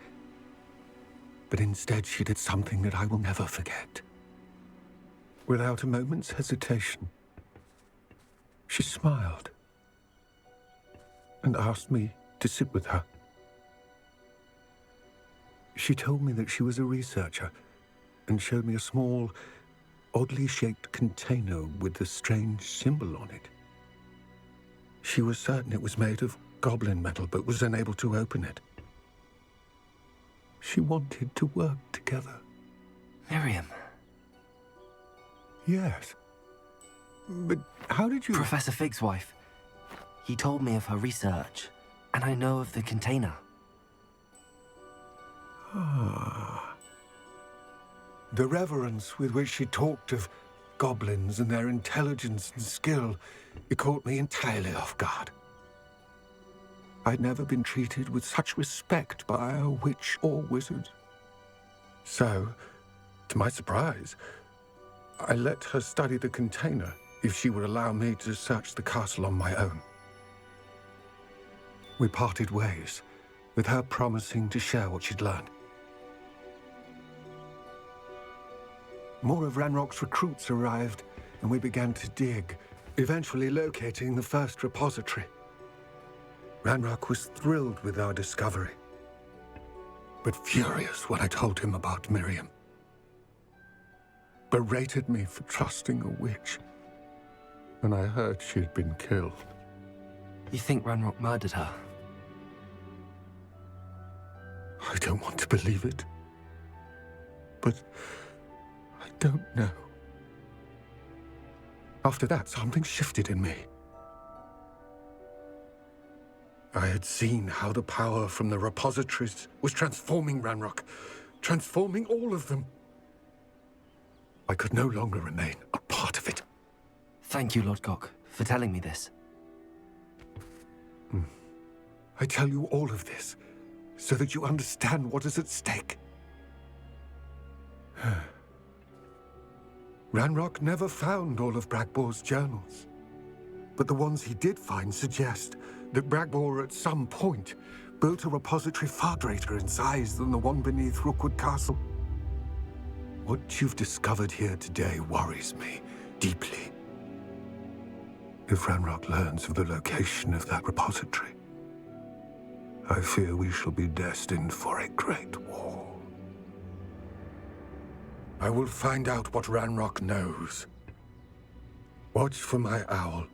But instead she did something that I will never forget. Without a moment's hesitation, she smiled and asked me to sit with her. She told me that she was a researcher and showed me a small, oddly shaped container with a strange symbol on it. She was certain it was made of goblin metal, but was unable to open it. She wanted to work together. Miriam. Yes. But how did you... Professor Fig's wife. He told me of her research, and I know of the container. Ah. The reverence with which she talked of goblins and their intelligence and skill, it caught me entirely off guard. I'd never been treated with such respect by a witch or wizard. So, to my surprise, I let her study the container if she would allow me to search the castle on my own. We parted ways, with her promising to share what she'd learned. More of Ranrock's recruits arrived, and we began to dig, eventually locating the first repository. Ranrock was thrilled with our discovery, but furious when I told him about Miriam. Berated me for trusting a witch, and I heard she had been killed. You think Ranrock murdered her? I don't want to believe it, but I don't know. After that, something shifted in me. I had seen how the power from the repositories was transforming Ranrock, transforming all of them. I could no longer remain a part of it. Thank you, Lord Gok, for telling me this. I tell you all of this so that you understand what is at stake. Ranrock never found all of Bragbor's journals, but the ones he did find suggest that Bragbor at some point built a repository far greater in size than the one beneath Rookwood Castle. What you've discovered here today worries me deeply. If Ranrock learns of the location of that repository, I fear we shall be destined for a great war. I will find out what Ranrock knows. Watch for my owl.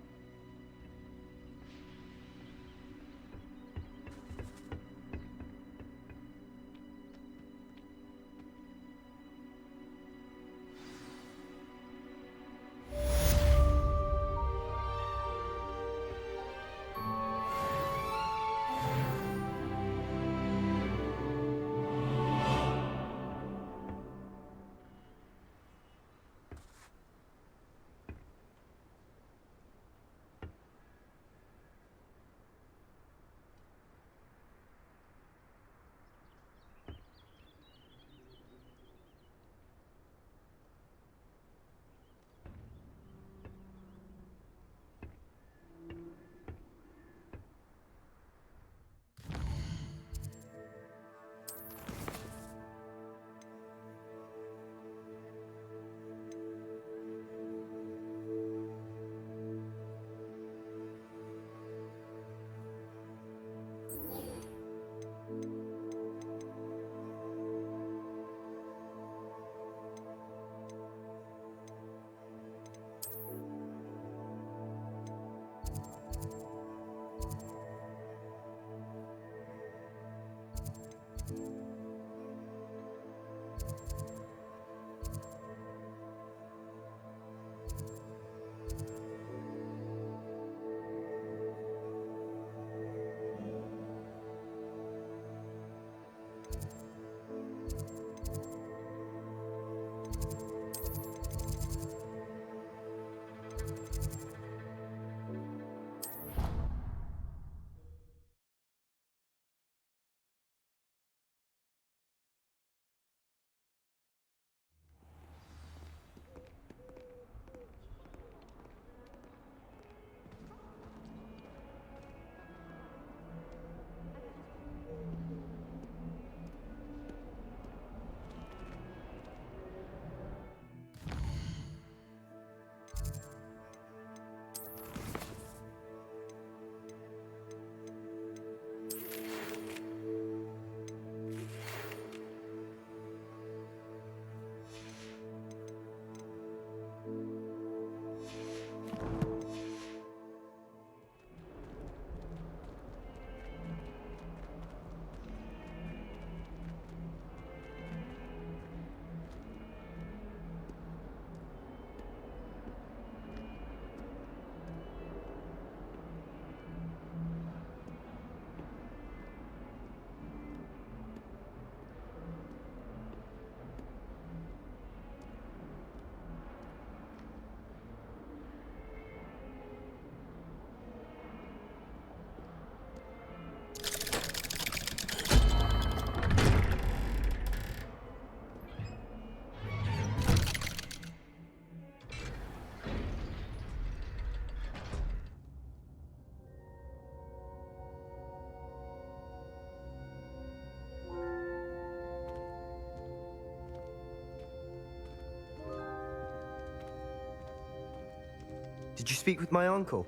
Did you speak with my uncle?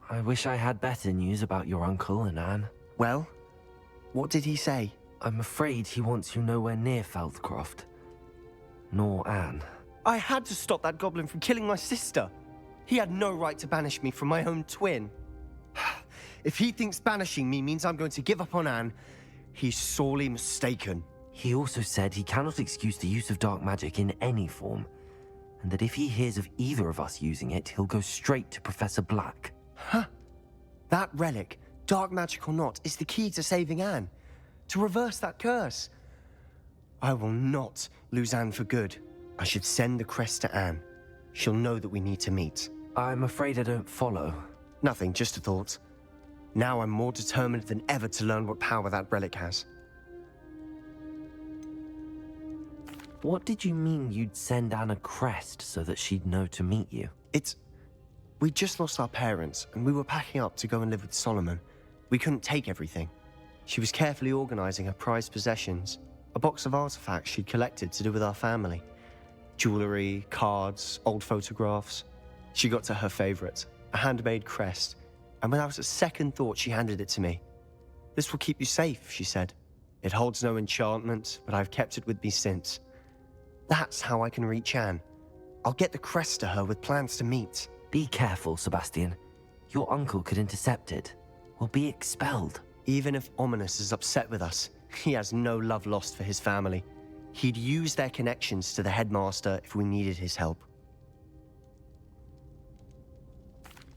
I wish I had better news about your uncle and Anne. Well, what did he say? I'm afraid he wants you nowhere near Feldcroft. Nor Anne. I had to stop that goblin from killing my sister. He had no right to banish me from my own twin. If he thinks banishing me means I'm going to give up on Anne, he's sorely mistaken. He also said he cannot excuse the use of dark magic in any form, and that if he hears of either of us using it, he'll go straight to Professor Black. Huh? That relic, dark magic or not, is the key to saving Anne. To reverse that curse. I will not lose Anne for good. I should send the crest to Anne. She'll know that we need to meet. I'm afraid I don't follow. Nothing, just a thought. Now I'm more determined than ever to learn what power that relic has. What did you mean you'd send Anne a crest so that she'd know to meet you? We just lost our parents, and we were packing up to go and live with Solomon. We couldn't take everything. She was carefully organizing her prized possessions, a box of artifacts she'd collected to do with our family. Jewelry, cards, old photographs. She got to her favorite, a handmade crest, and without a second thought, she handed it to me. "This will keep you safe," she said. "It holds no enchantment, but I've kept it with me since. That's how I can reach Anne. I'll get the crest to her with plans to meet." Be careful, Sebastian. Your uncle could intercept it. We'll be expelled. Even if Ominous is upset with us, he has no love lost for his family. He'd use their connections to the headmaster if we needed his help.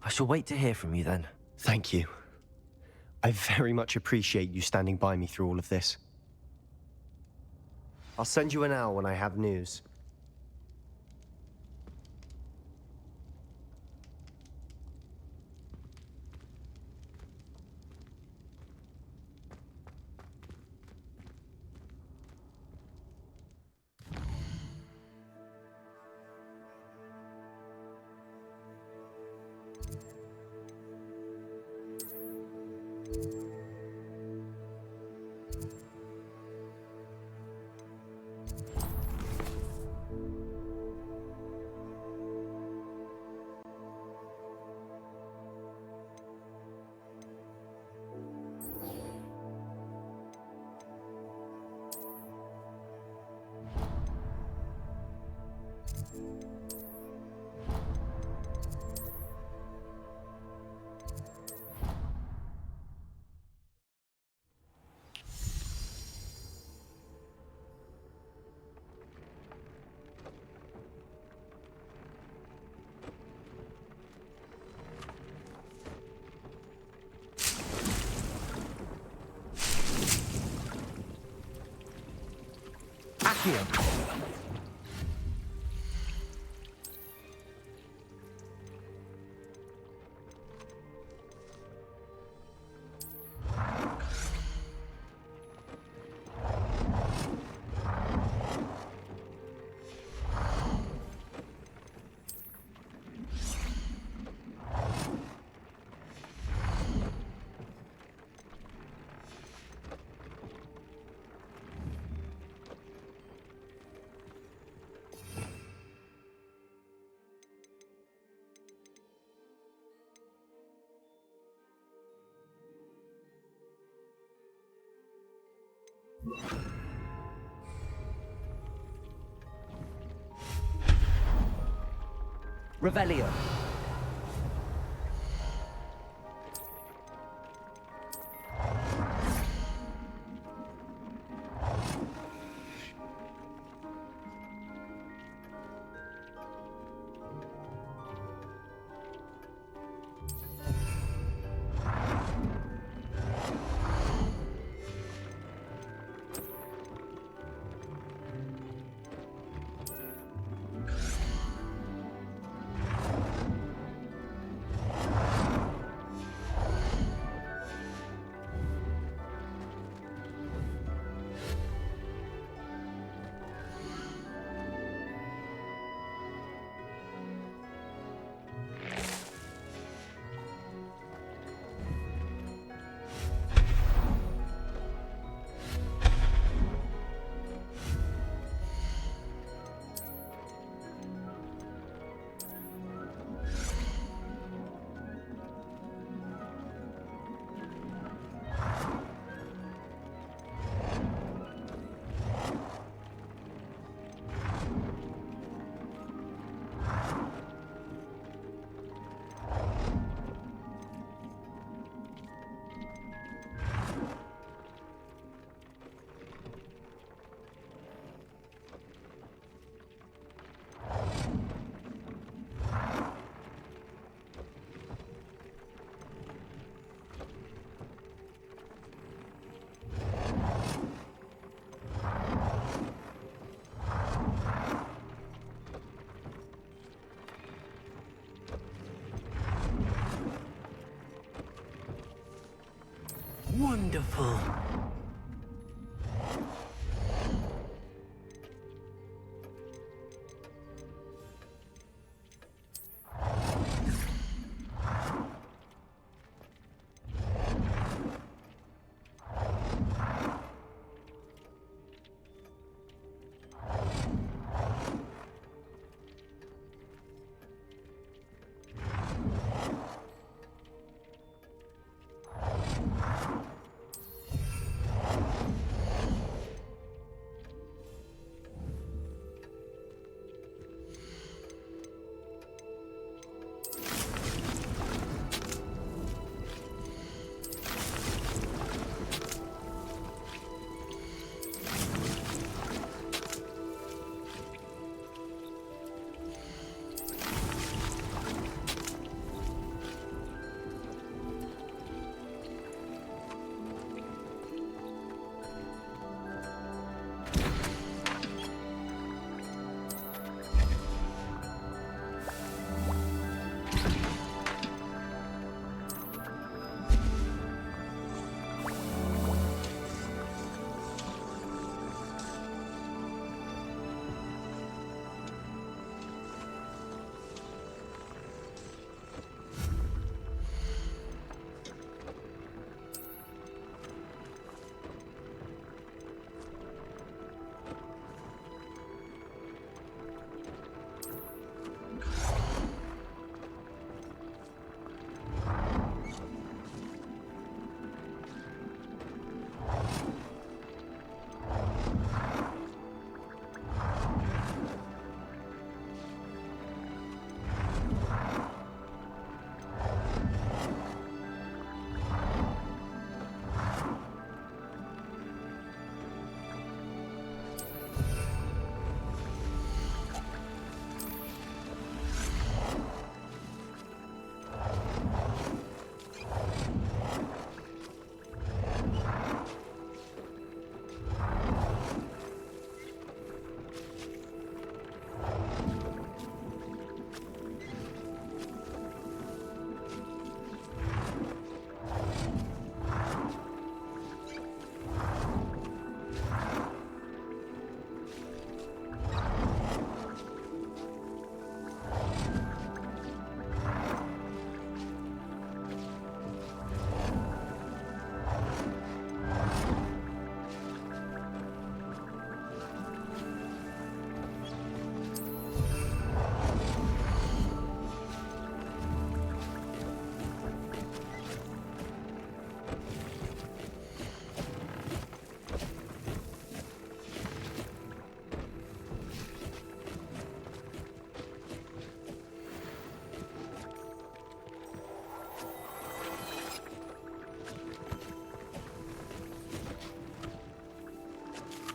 I shall wait to hear from you then. Thank you. I very much appreciate you standing by me through all of this. I'll send you an owl when I have news. Accio. Revelio. wonderful.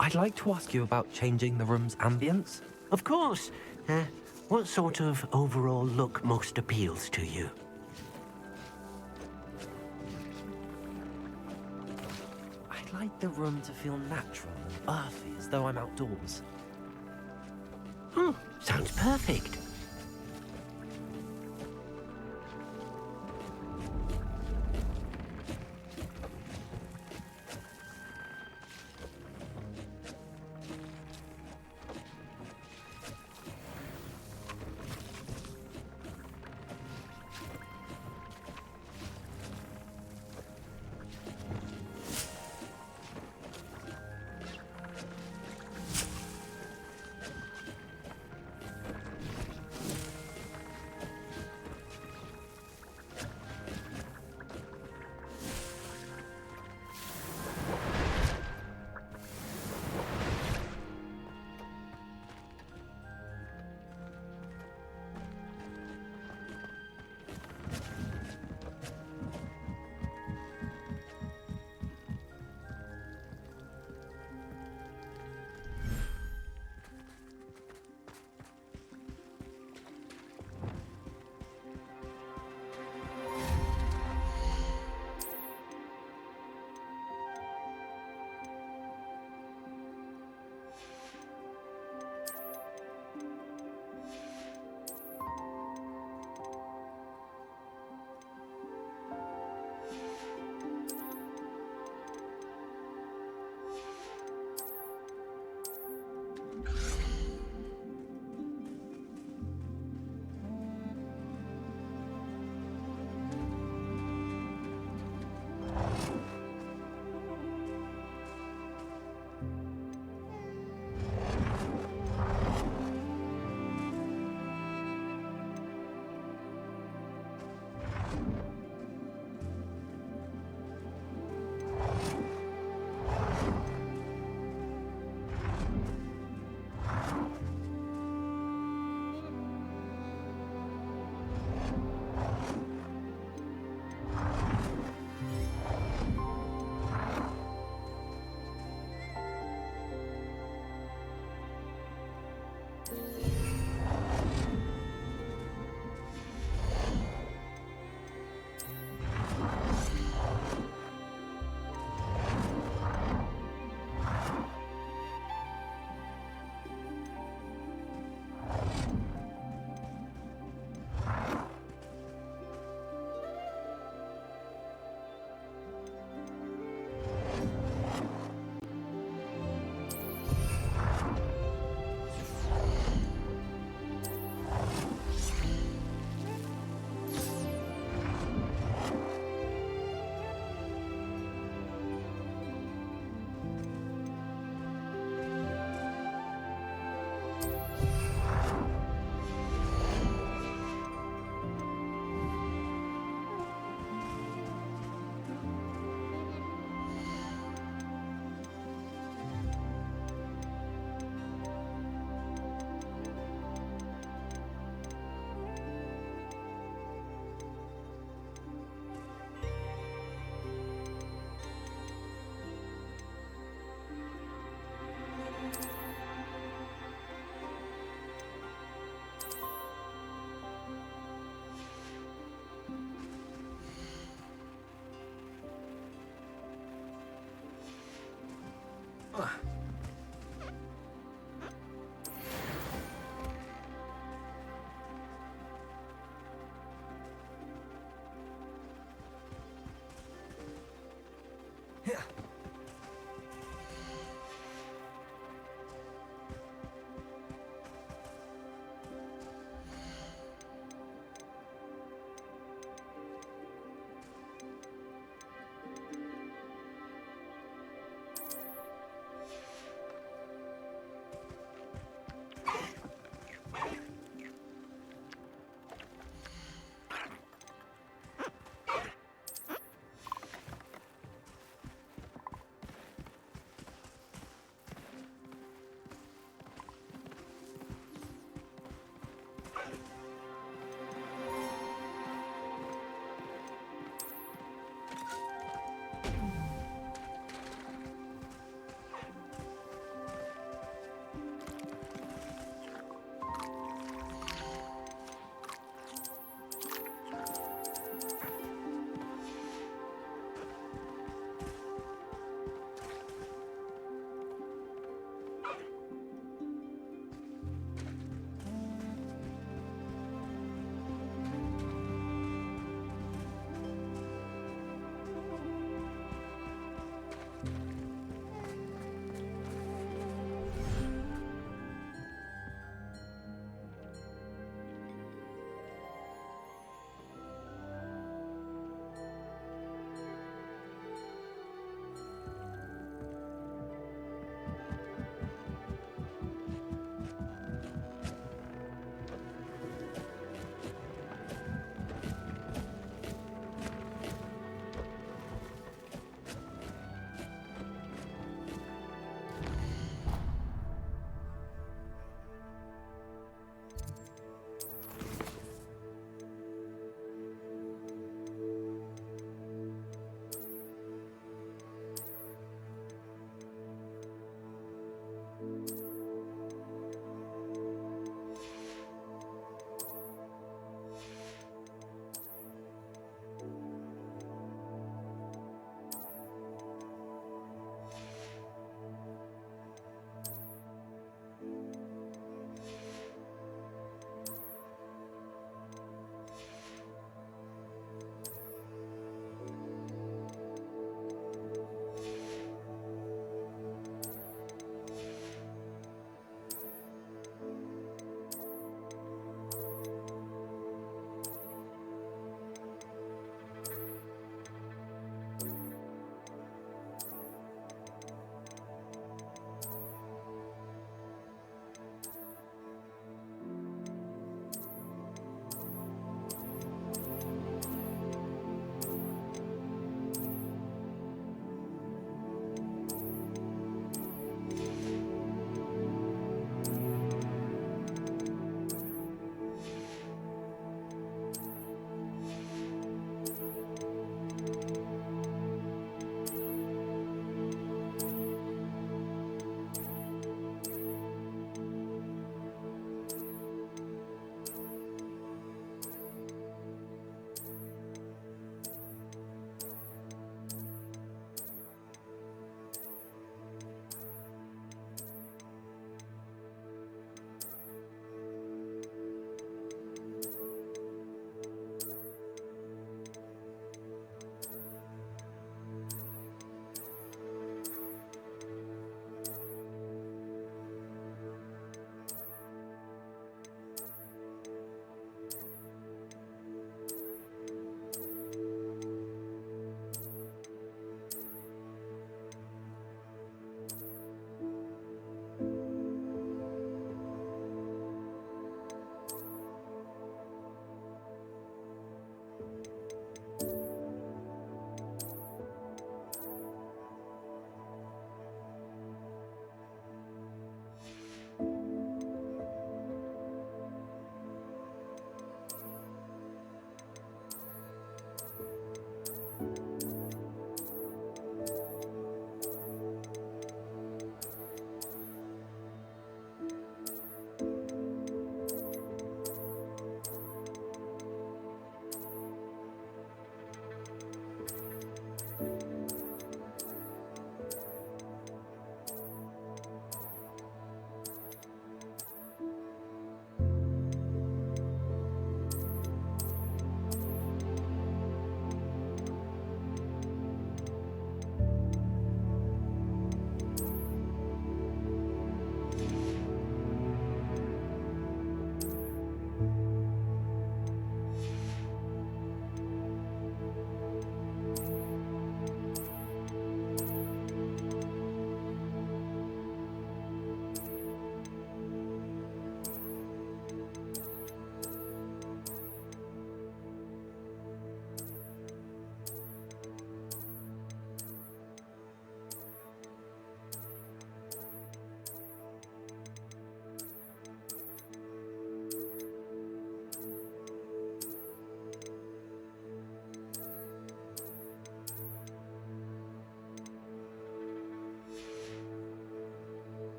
I'd like to ask you about changing the room's ambience. Of course. What sort of overall look most appeals to you? I'd like the room to feel natural and earthy, as though I'm outdoors. Sounds perfect.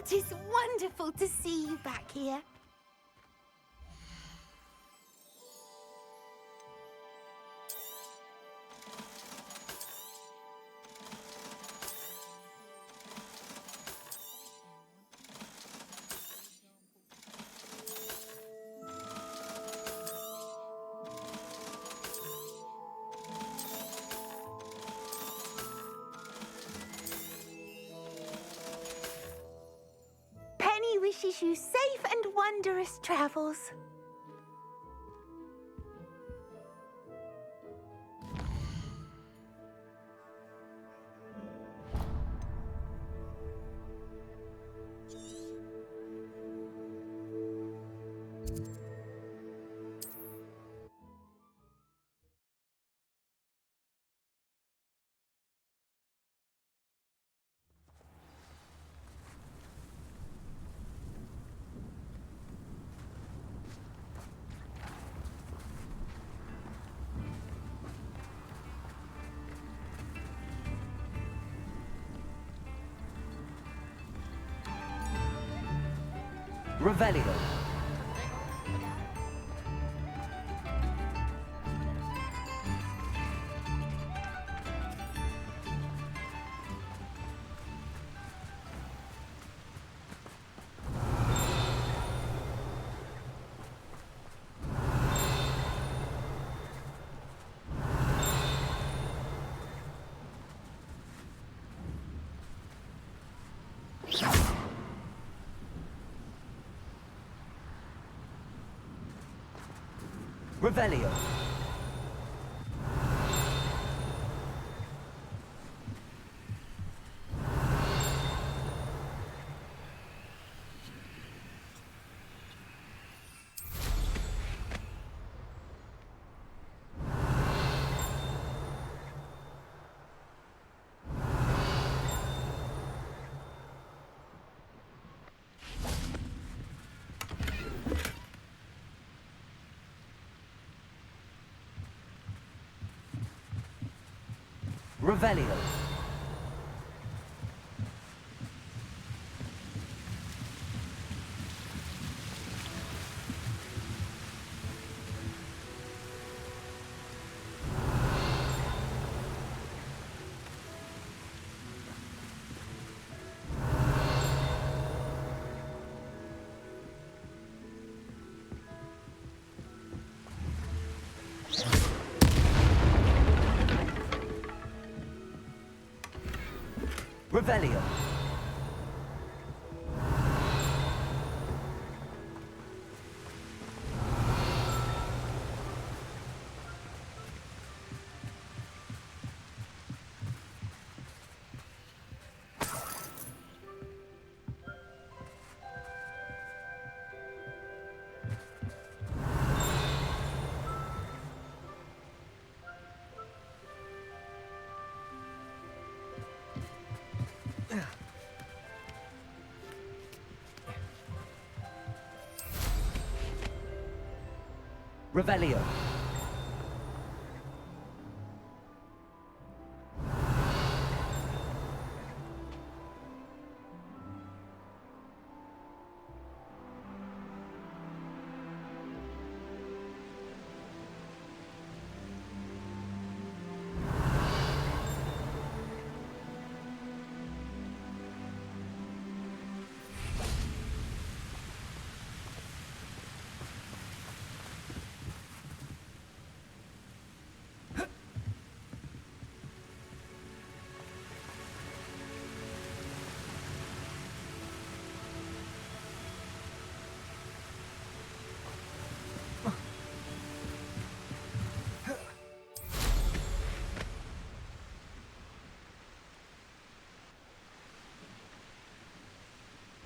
It is wonderful to see you back here. Penny wishes you safe and wondrous travels. Revelio. Revelio. Revelio. Revelio. Revelio.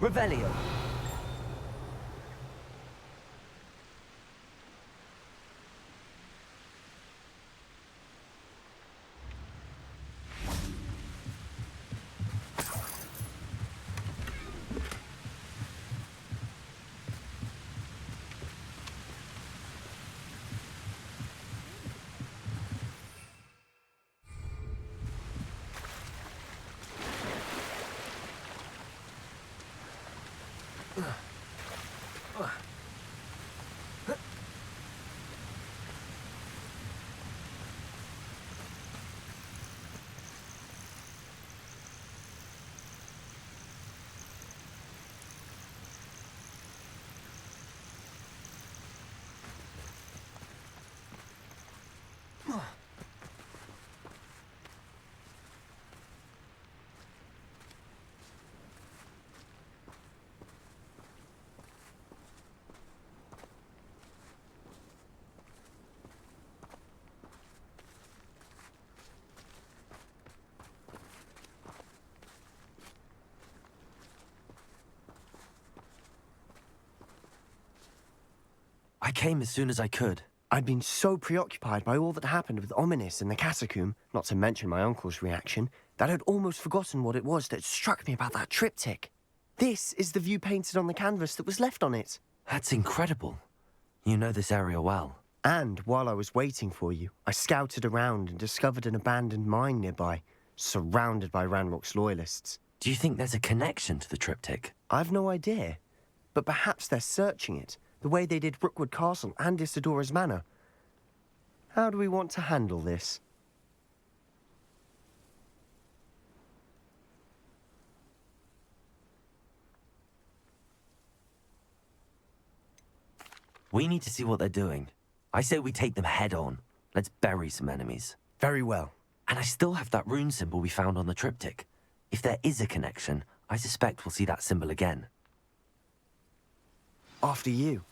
Revelio. I came as soon as I could. I'd been so preoccupied by all that happened with Ominis and the catacomb, not to mention my uncle's reaction, that I'd almost forgotten what it was that struck me about that triptych. This is the view painted on the canvas that was left on it. That's incredible. You know this area well. And while I was waiting for you, I scouted around and discovered an abandoned mine nearby, surrounded by Ranrock's loyalists. Do you think there's a connection to the triptych? I've no idea, but perhaps they're searching it, the way they did Rookwood Castle and Isidora's Manor. How do we want to handle this? We need to see what they're doing. I say we take them head on. Let's bury some enemies. Very well. And I still have that rune symbol we found on the triptych. If there is a connection, I suspect we'll see that symbol again. After you.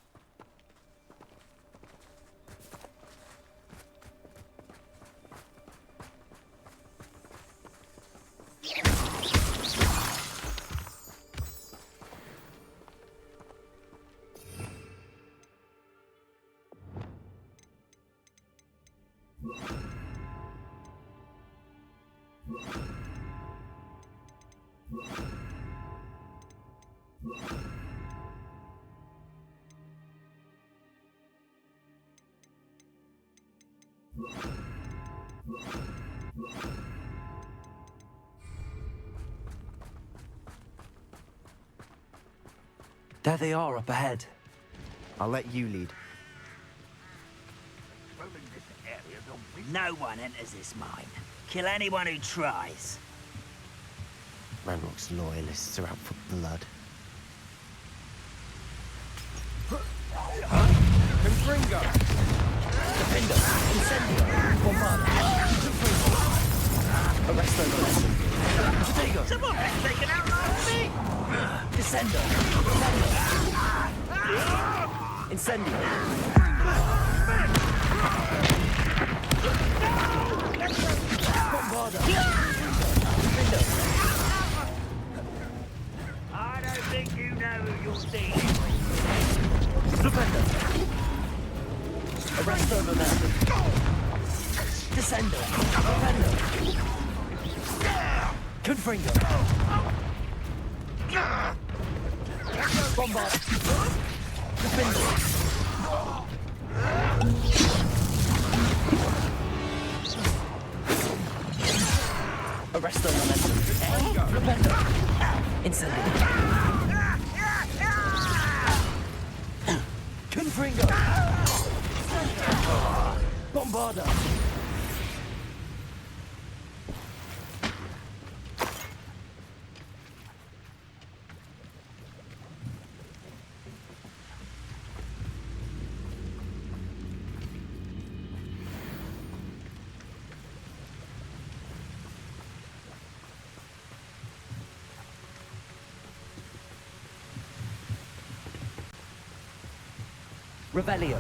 There they are up ahead. I'll let you lead. No one enters this mine. Kill anyone who tries. Ranrock's loyalists are out for blood. Confringo! Defender! Incendio! Bombard! Arresto Momentum! Potato! Someone has taken out last me! Descendo! Incendio! Bombarda! Window! I don't think you know who you're dealing with. Flipendo! Arresto Momentum! Descendo! Flipendo! Confringo! Bombard! Defender! Arresto Momentum! Flipendo! Incendio! Confringo! Bombarda! Revelio.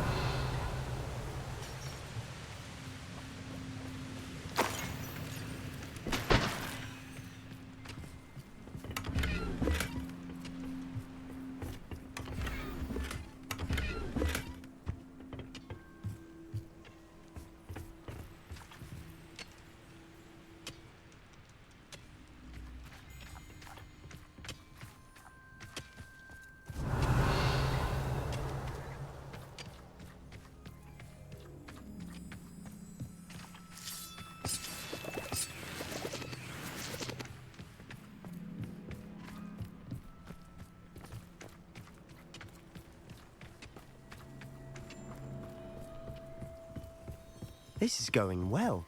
This is going well.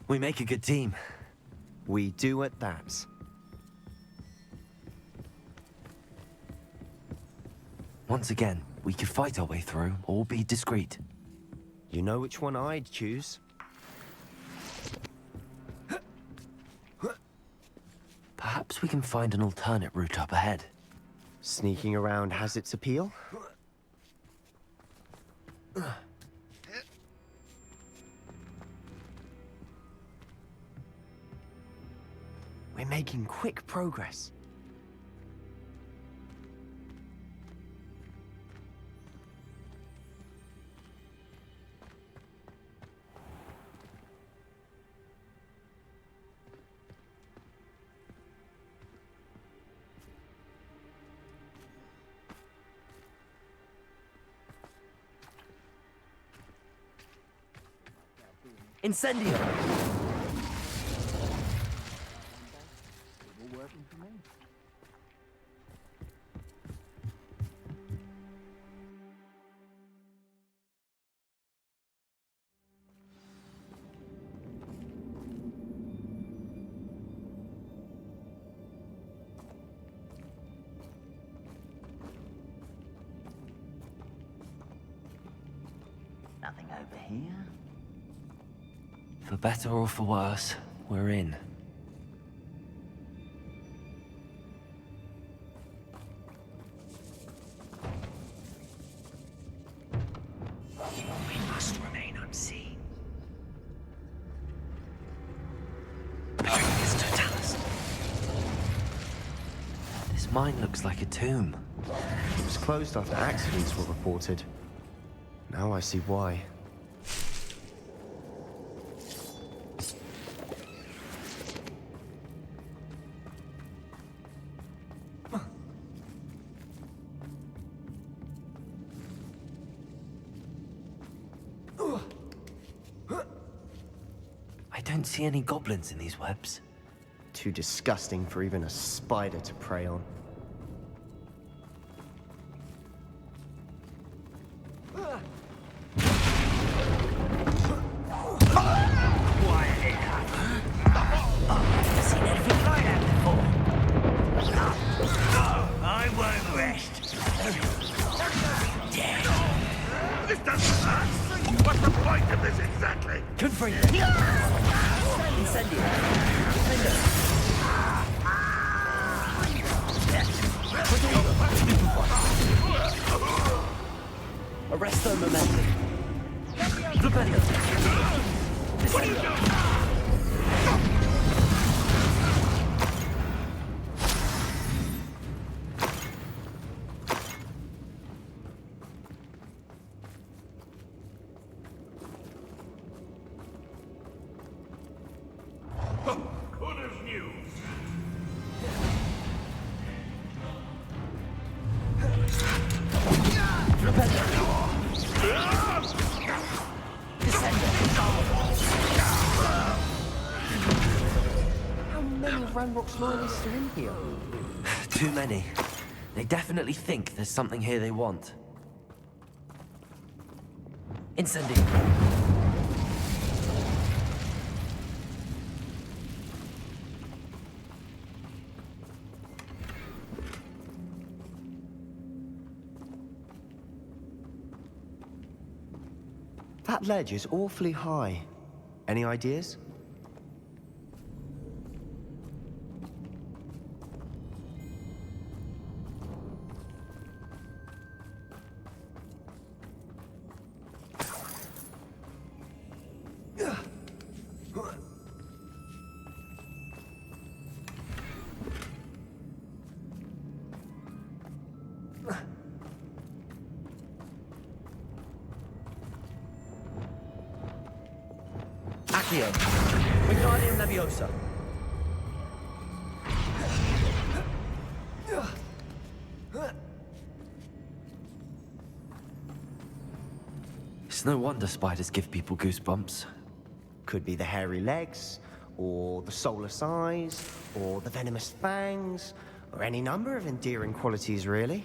We make a good team. We do at that. Once again, we could fight our way through or be discreet. You know which one I'd choose. Perhaps we can find an alternate route up ahead. Sneaking around has its appeal. We're making quick progress. Incendio! Nothing over here. For better or for worse, we're in. We must remain unseen. This mine looks like a tomb. It was closed after accidents were reported. Now I see why. I don't see any goblins in these webs. Too disgusting for even a spider to prey on. Seen anything like that before? I won't rest. Dead. This doesn't hurt! What's the point of this exactly? Confront! Incendio! Arresto momentum. Flipendo. What are you doing? Good as news. How many Ranrock's loyalists are in here? Too many. They definitely think there's something here they want. Incendio. That ledge is awfully high. Any ideas? Accio. Wingardium Leviosa. It's no wonder spiders give people goosebumps. Could be the hairy legs, or the soulless eyes, or the venomous fangs, or any number of endearing qualities, really.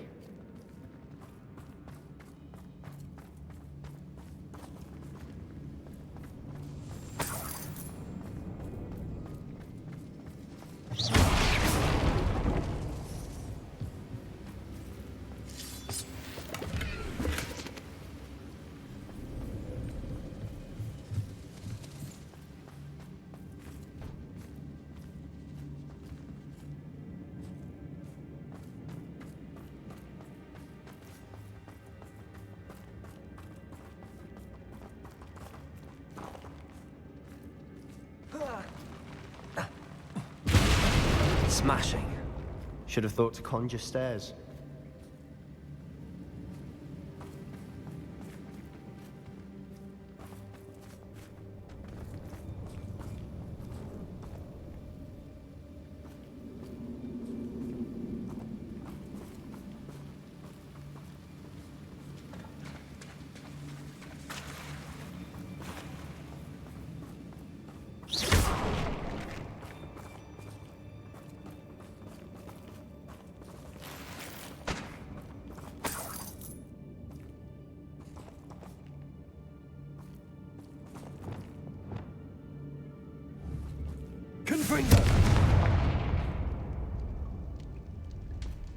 Smashing. Should have thought to conjure stairs.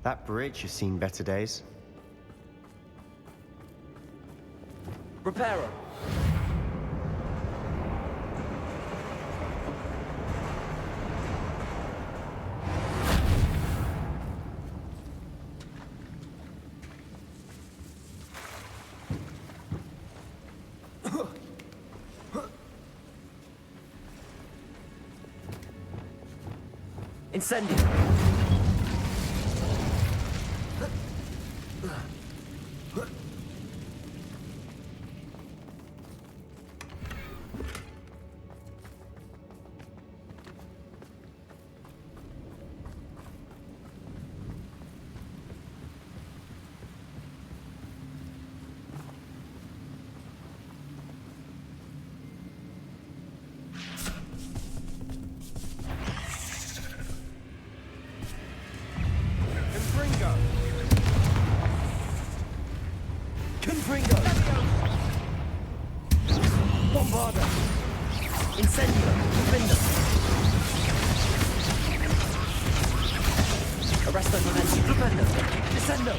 That bridge has seen better days. Repairer. Incendio. Confringo! Bombarda! Incendio! Defender! Arresto Momenti! Flipendo! Descendo!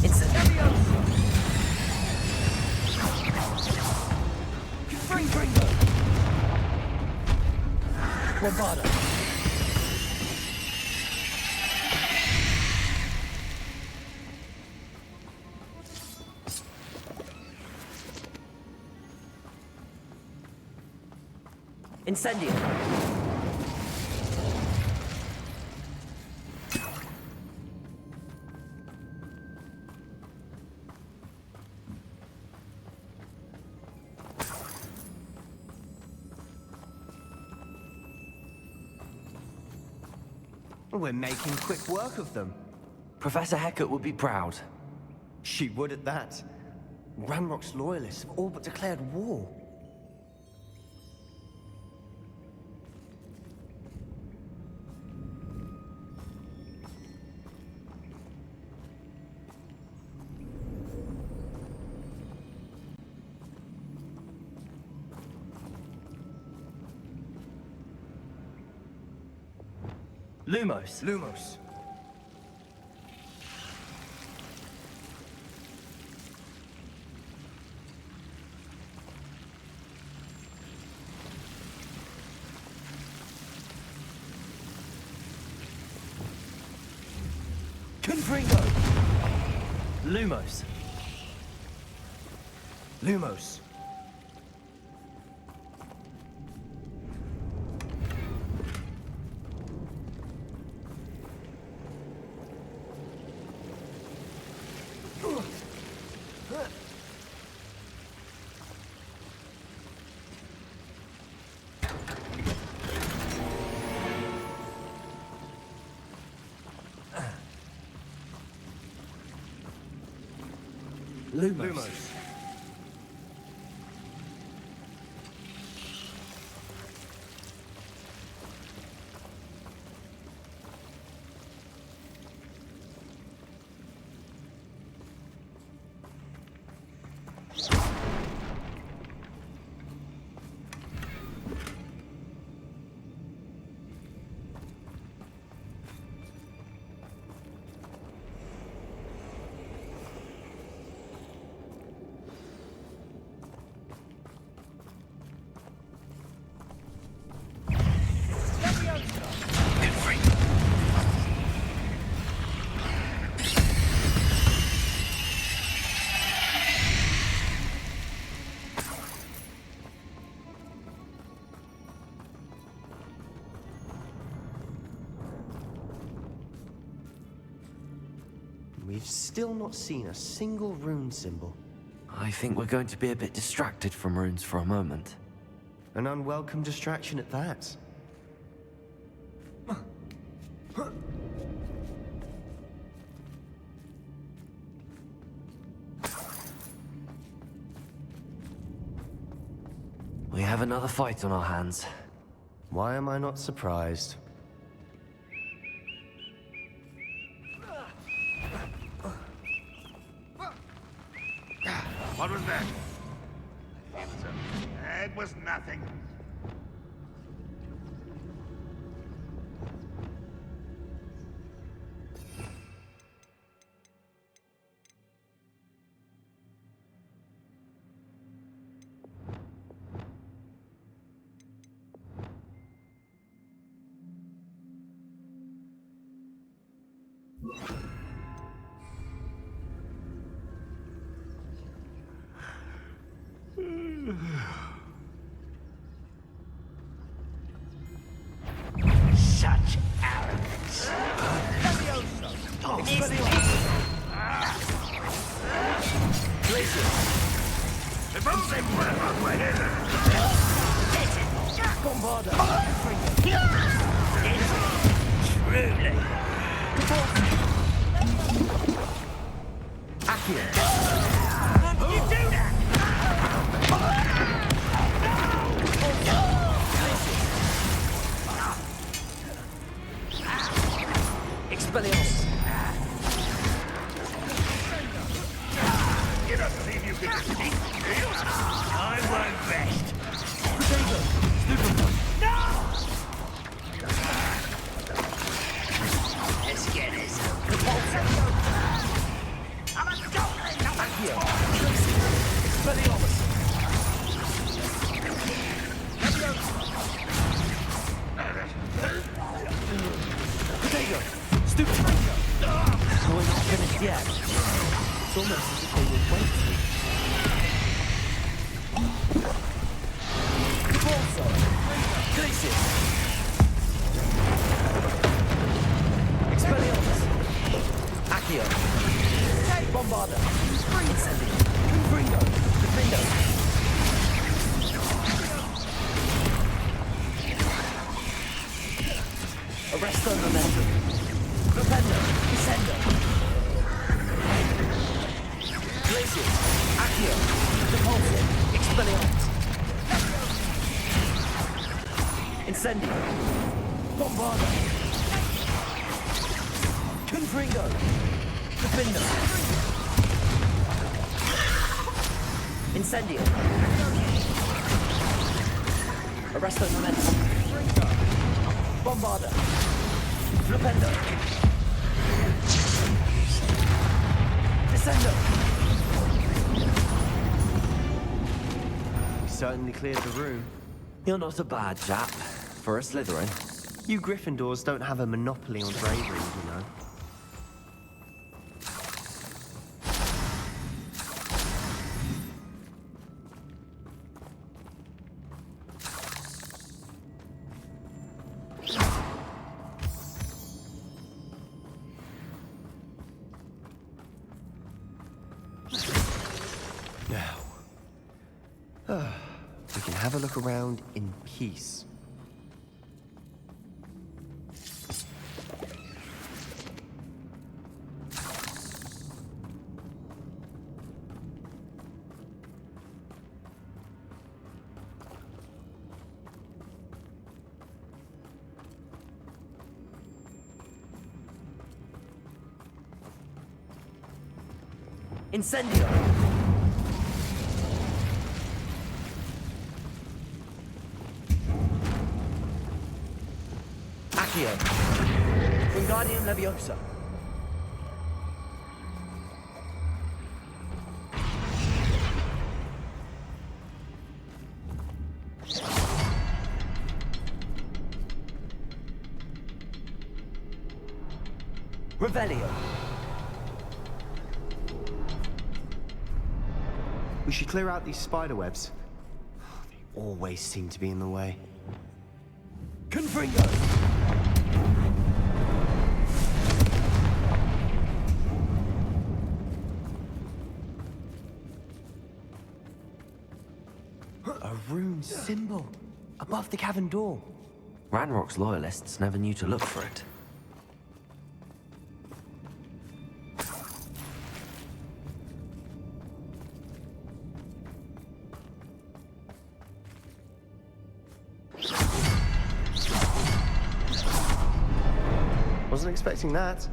Incendio! Confringo! Bombarda! Incendio! We're making quick work of them. Professor Hecat would be proud. She would at that. Ranrock's loyalists have all but declared war. Lumos. Lumos. Confringo! Lumos. Lumos. Lumos. We've still not seen a single rune symbol. I think we're going to be a bit distracted from runes for a moment. An unwelcome distraction at that. We have another fight on our hands. Why am I not surprised? What was that? said was nothing. Such arrogance. Expelliarmus. You don't believe you can defeat me, do you? I won't rest. Let's get this. I'm a goblin, not a Expelliarmus. Potato. Stupid. We're not finished yet. It's almost as if they were waiting. Corso. Glacius. Expelliarmus. Accio. Bombarda. Incendio. Confringo. Defendo. Arresto momentum. Propendo. Descendo. Glacius. Accio. Depulso. Expelliarmus. Incendio. Bombarda. Confringo. Defendo. Incendio. Arresto momentum. Bombarda. Flipendo. Descendo. Certainly cleared the room. You're not a bad chap for a Slytherin. You Gryffindors don't have a monopoly on bravery, you know. Now, we can have a look around in peace. Incendio. Accio. Wingardium Leviosa. Revelio. We should clear out these spider webs. They always seem to be in the way. Confringo. A rune symbol above the cavern door. Ranrock's loyalists never knew to look for it. Wasn't expecting that.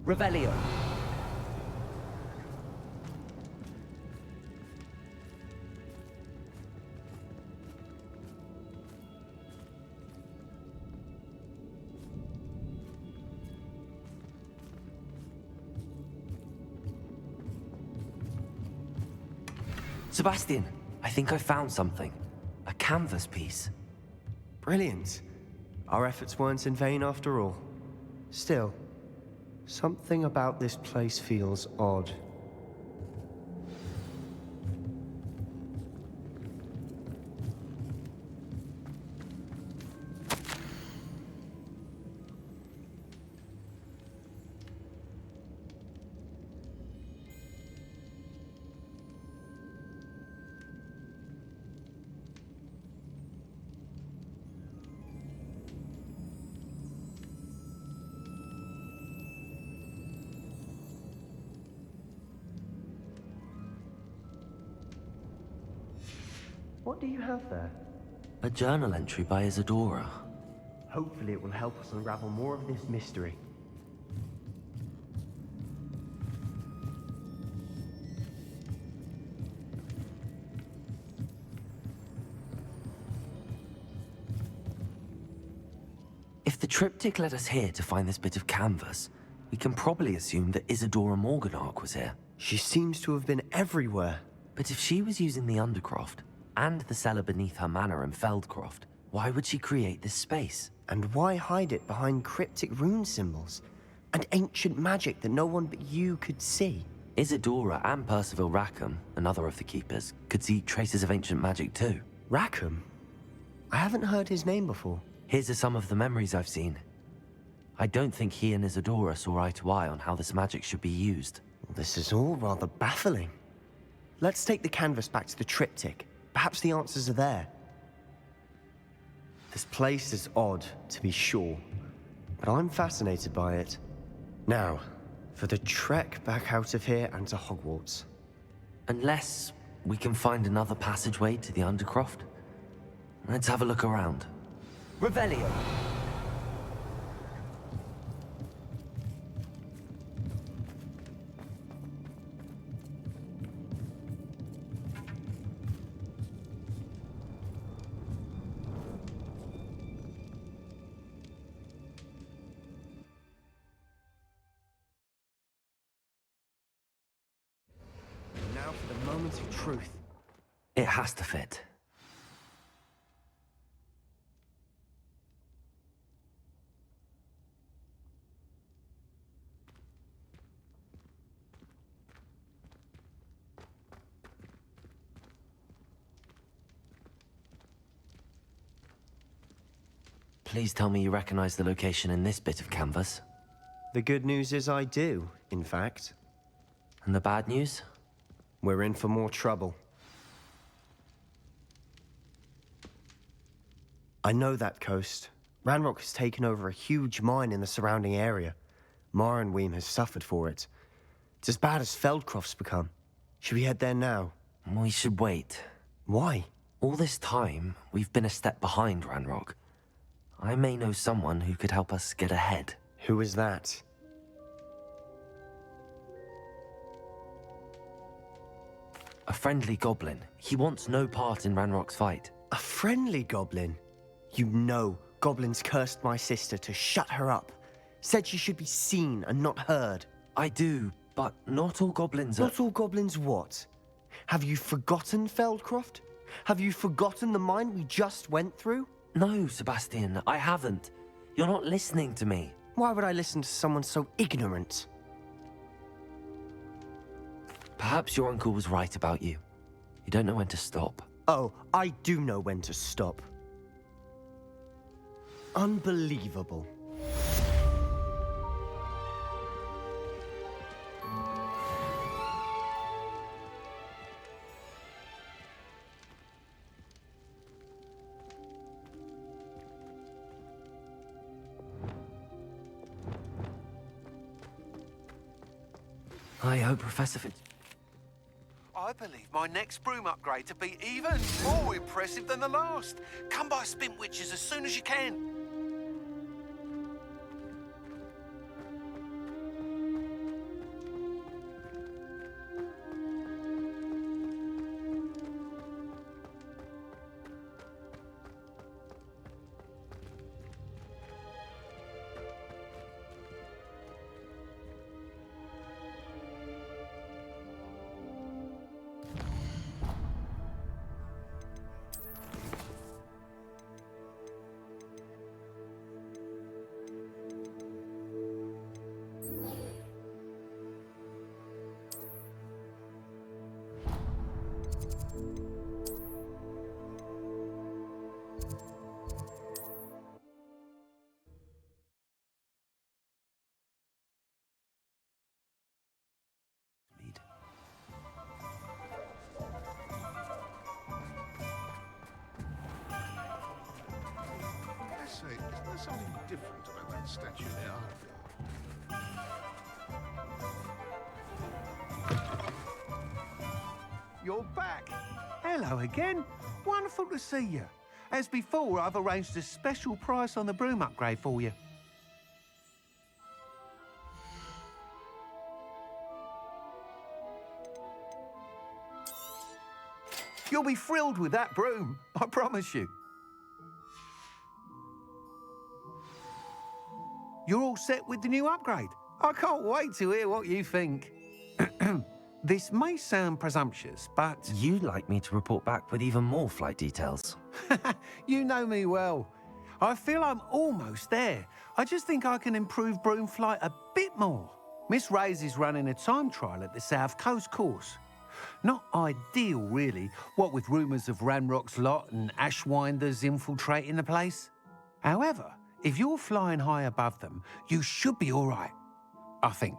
Revelio. Sebastian, I think I found something. A canvas piece. Brilliant. Our efforts weren't in vain after all. Still, something about this place feels odd. What do you have there? A journal entry by Isadora. Hopefully it will help us unravel more of this mystery. If the triptych led us here to find this bit of canvas, we can probably assume that Isadora Morganach was here. She seems to have been everywhere. But if she was using the Undercroft, and the cellar beneath her manor in Feldcroft, why would she create this space? And why hide it behind cryptic rune symbols? And ancient magic that no one but you could see? Isadora and Percival Rackham, another of the Keepers, could see traces of ancient magic too. Rackham? I haven't heard his name before. Here's are some of the memories I've seen. I don't think he and Isadora saw eye to eye on how this magic should be used. This is all rather baffling. Let's take the canvas back to the triptych. Perhaps the answers are there. This place is odd, to be sure, but I'm fascinated by it. Now, for the trek back out of here and to Hogwarts. Unless we can find another passageway to the Undercroft. Let's have a look around. Revelio. Now for the moment of truth. It has to fit. Please tell me you recognize the location in this bit of canvas. The good news is I do, in fact. And the bad news? We're in for more trouble. I know that coast. Ranrock has taken over a huge mine in the surrounding area. Marrenweem has suffered for it. It's as bad as Feldcroft's become. Should we head there now? We should wait. Why? All this time, we've been a step behind Ranrock. I may know someone who could help us get ahead. Who is that? A friendly goblin. He wants no part in Ranrock's fight. A friendly goblin? You know, goblins cursed my sister to shut her up. Said she should be seen and not heard. I do, but not all goblins are... Not all goblins what? Have you forgotten Feldcroft? Have you forgotten the mine we just went through? No, Sebastian, I haven't. You're not listening to me. Why would I listen to someone so ignorant? Perhaps your uncle was right about you. You don't know when to stop. Oh, I do know when to stop. Unbelievable. I hope Professor Fitz... I believe my next broom upgrade to be even more impressive than the last. Come by Spintwitches as soon as you can. something different about that statue there. You're back. Hello again. Wonderful to see you. As before, I've arranged a special price on the broom upgrade for you. You'll be thrilled with that broom, I promise you. You're all set with the new upgrade. I can't wait to hear what you think. This may sound presumptuous, but... You'd like me to report back with even more flight details. You know me well. I feel I'm almost there. I just think I can improve broom flight a bit more. Miss Ray's is running a time trial at the South Coast course. Not ideal, really, what with rumours of Ranrock's lot and Ashwinders infiltrating the place. However, if you're flying high above them, you should be all right, I think.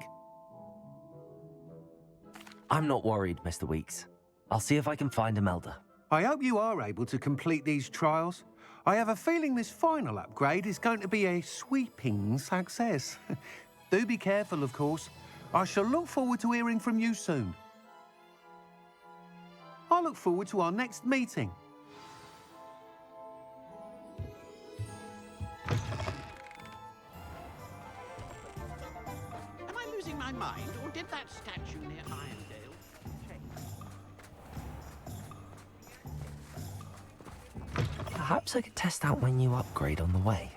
I'm not worried, Mr. Weeks. I'll see if I can find Imelda. I hope you are able to complete these trials. I have a feeling this final upgrade is going to be a sweeping success. Do be careful, of course. I shall look forward to hearing from you soon. I look forward to our next meeting. Am I losing my mind, or did that statue near Irondale change? Perhaps I could test out my new upgrade on the way.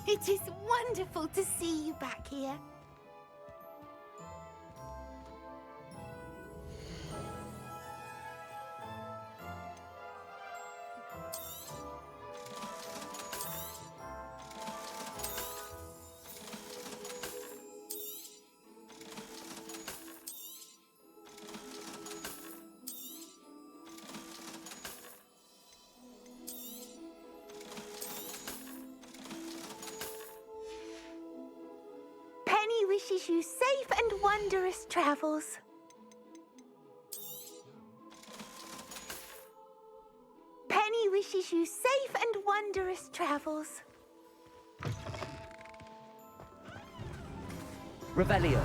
It is wonderful to see you back here. Wishes you safe and wondrous travels. Penny wishes you safe and wondrous travels. Revelio.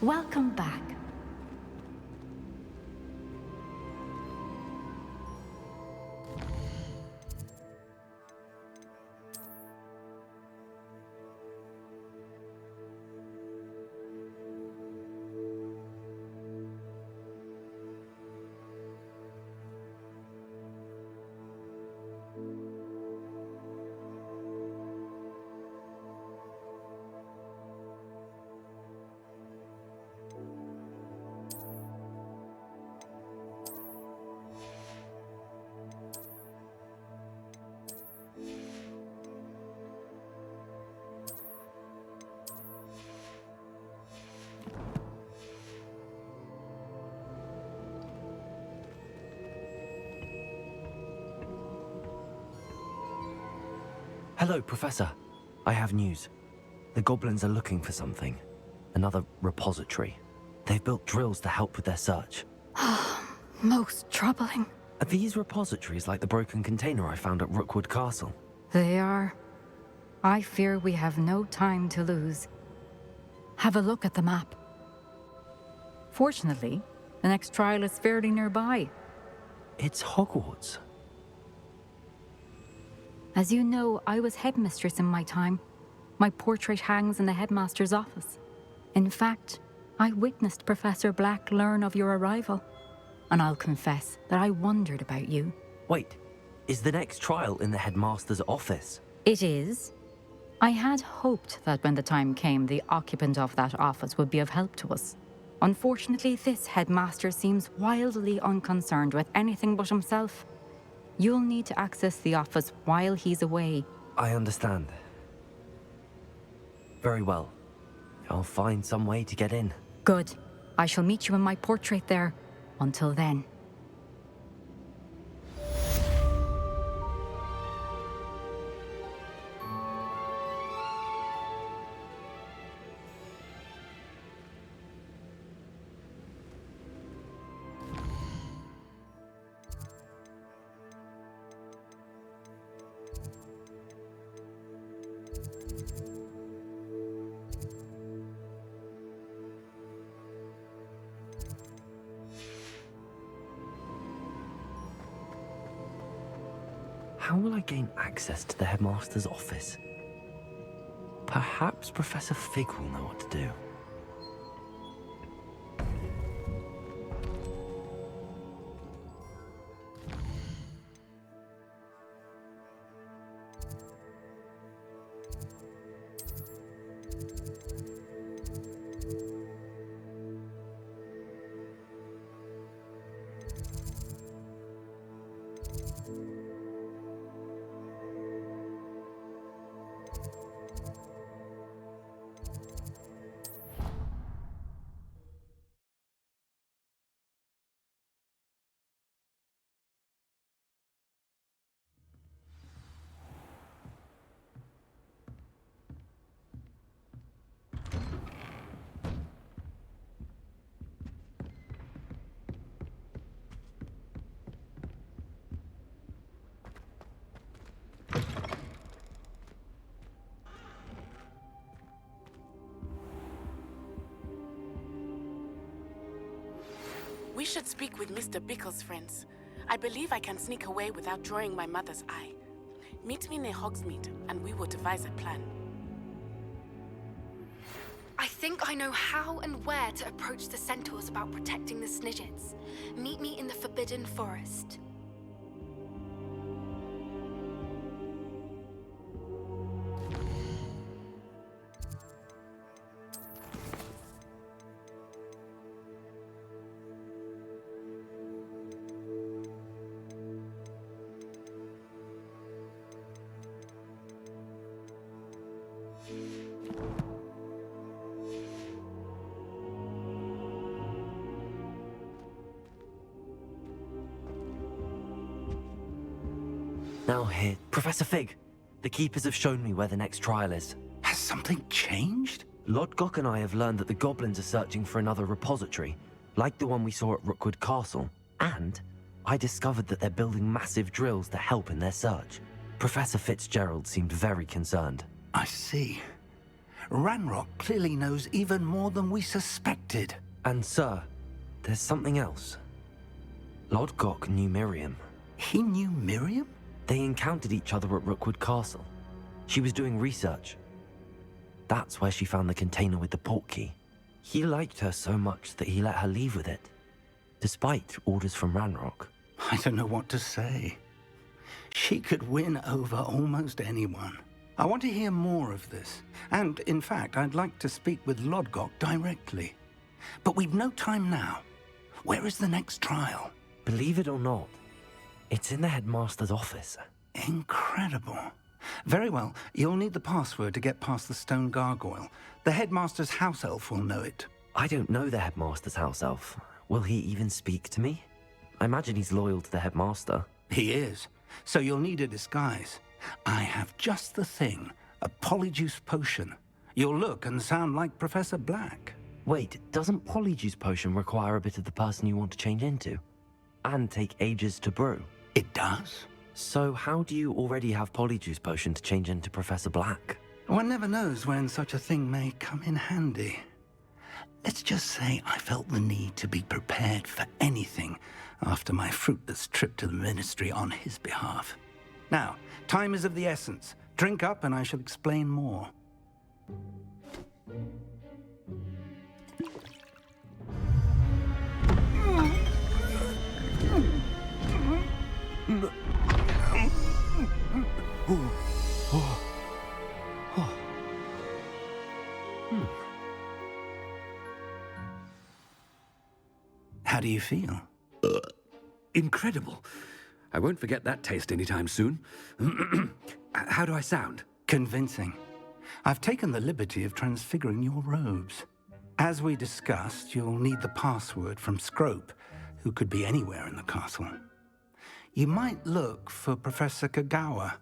Welcome back. Hello, Professor. I have news. The goblins are looking for something. Another repository. They've built drills to help with their search. Most troubling. Are these repositories like the broken container I found at Rookwood Castle? They are. I fear we have no time to lose. Have a look at the map. Fortunately, the next trial is fairly nearby. It's Hogwarts. As you know, I was headmistress in my time. My portrait hangs in the headmaster's office. In fact, I witnessed Professor Black learn of your arrival. And I'll confess that I wondered about you. Wait, is the next trial in the headmaster's office? It is. I had hoped that when the time came, the occupant of that office would be of help to us. Unfortunately, this headmaster seems wildly unconcerned with anything but himself. You'll need to access the office while he's away. I understand. Very well. I'll find some way to get in. Good. I shall meet you in my portrait there. Until then. How will I gain access to the headmaster's office? Perhaps Professor Fig will know what to do. We should speak with Mr. Bickle's friends. I believe I can sneak away without drawing my mother's eye. Meet me near Hogsmeade, and we will devise a plan. I think I know how and where to approach the centaurs about protecting the Snidgets. Meet me in the Forbidden Forest. Now here, Professor Fig. The Keepers have shown me where the next trial is. Has something changed? Lodgok and I have learned that the goblins are searching for another repository, like the one we saw at Rookwood Castle. And I discovered that they're building massive drills to help in their search. Professor Fitzgerald seemed very concerned. I see. Ranrock clearly knows even more than we suspected. And sir, there's something else. Lodgok knew Miriam. He knew Miriam? They encountered each other at Rookwood Castle. She was doing research. That's where she found the container with the portkey. He liked her so much that he let her leave with it, despite orders from Ranrock. I don't know what to say. She could win over almost anyone. I want to hear more of this. And, in fact, I'd like to speak with Lodgok directly. But we've no time now. Where is the next trial? Believe it or not, it's in the headmaster's office. Incredible. Very well. You'll need the password to get past the stone gargoyle. The headmaster's house elf will know it. I don't know the headmaster's house elf. Will he even speak to me? I imagine he's loyal to the headmaster. He is. So you'll need a disguise. I have just the thing. A polyjuice potion. You'll look and sound like Professor Black. Wait, doesn't polyjuice potion require a bit of the person you want to change into? And take ages to brew? It does. So how do you already have polyjuice potion to change into Professor Black? One never knows when such a thing may come in handy. Let's just say I felt the need to be prepared for anything after my fruitless trip to the Ministry on his behalf. Now, time is of the essence. Drink up and I shall explain more. How do you feel? Incredible. I won't forget that taste anytime soon. How do I sound? Convincing. I've taken the liberty of transfiguring your robes. As we discussed, you'll need the password from Scrope, who could be anywhere in the castle. You might look for Professor Kagawa.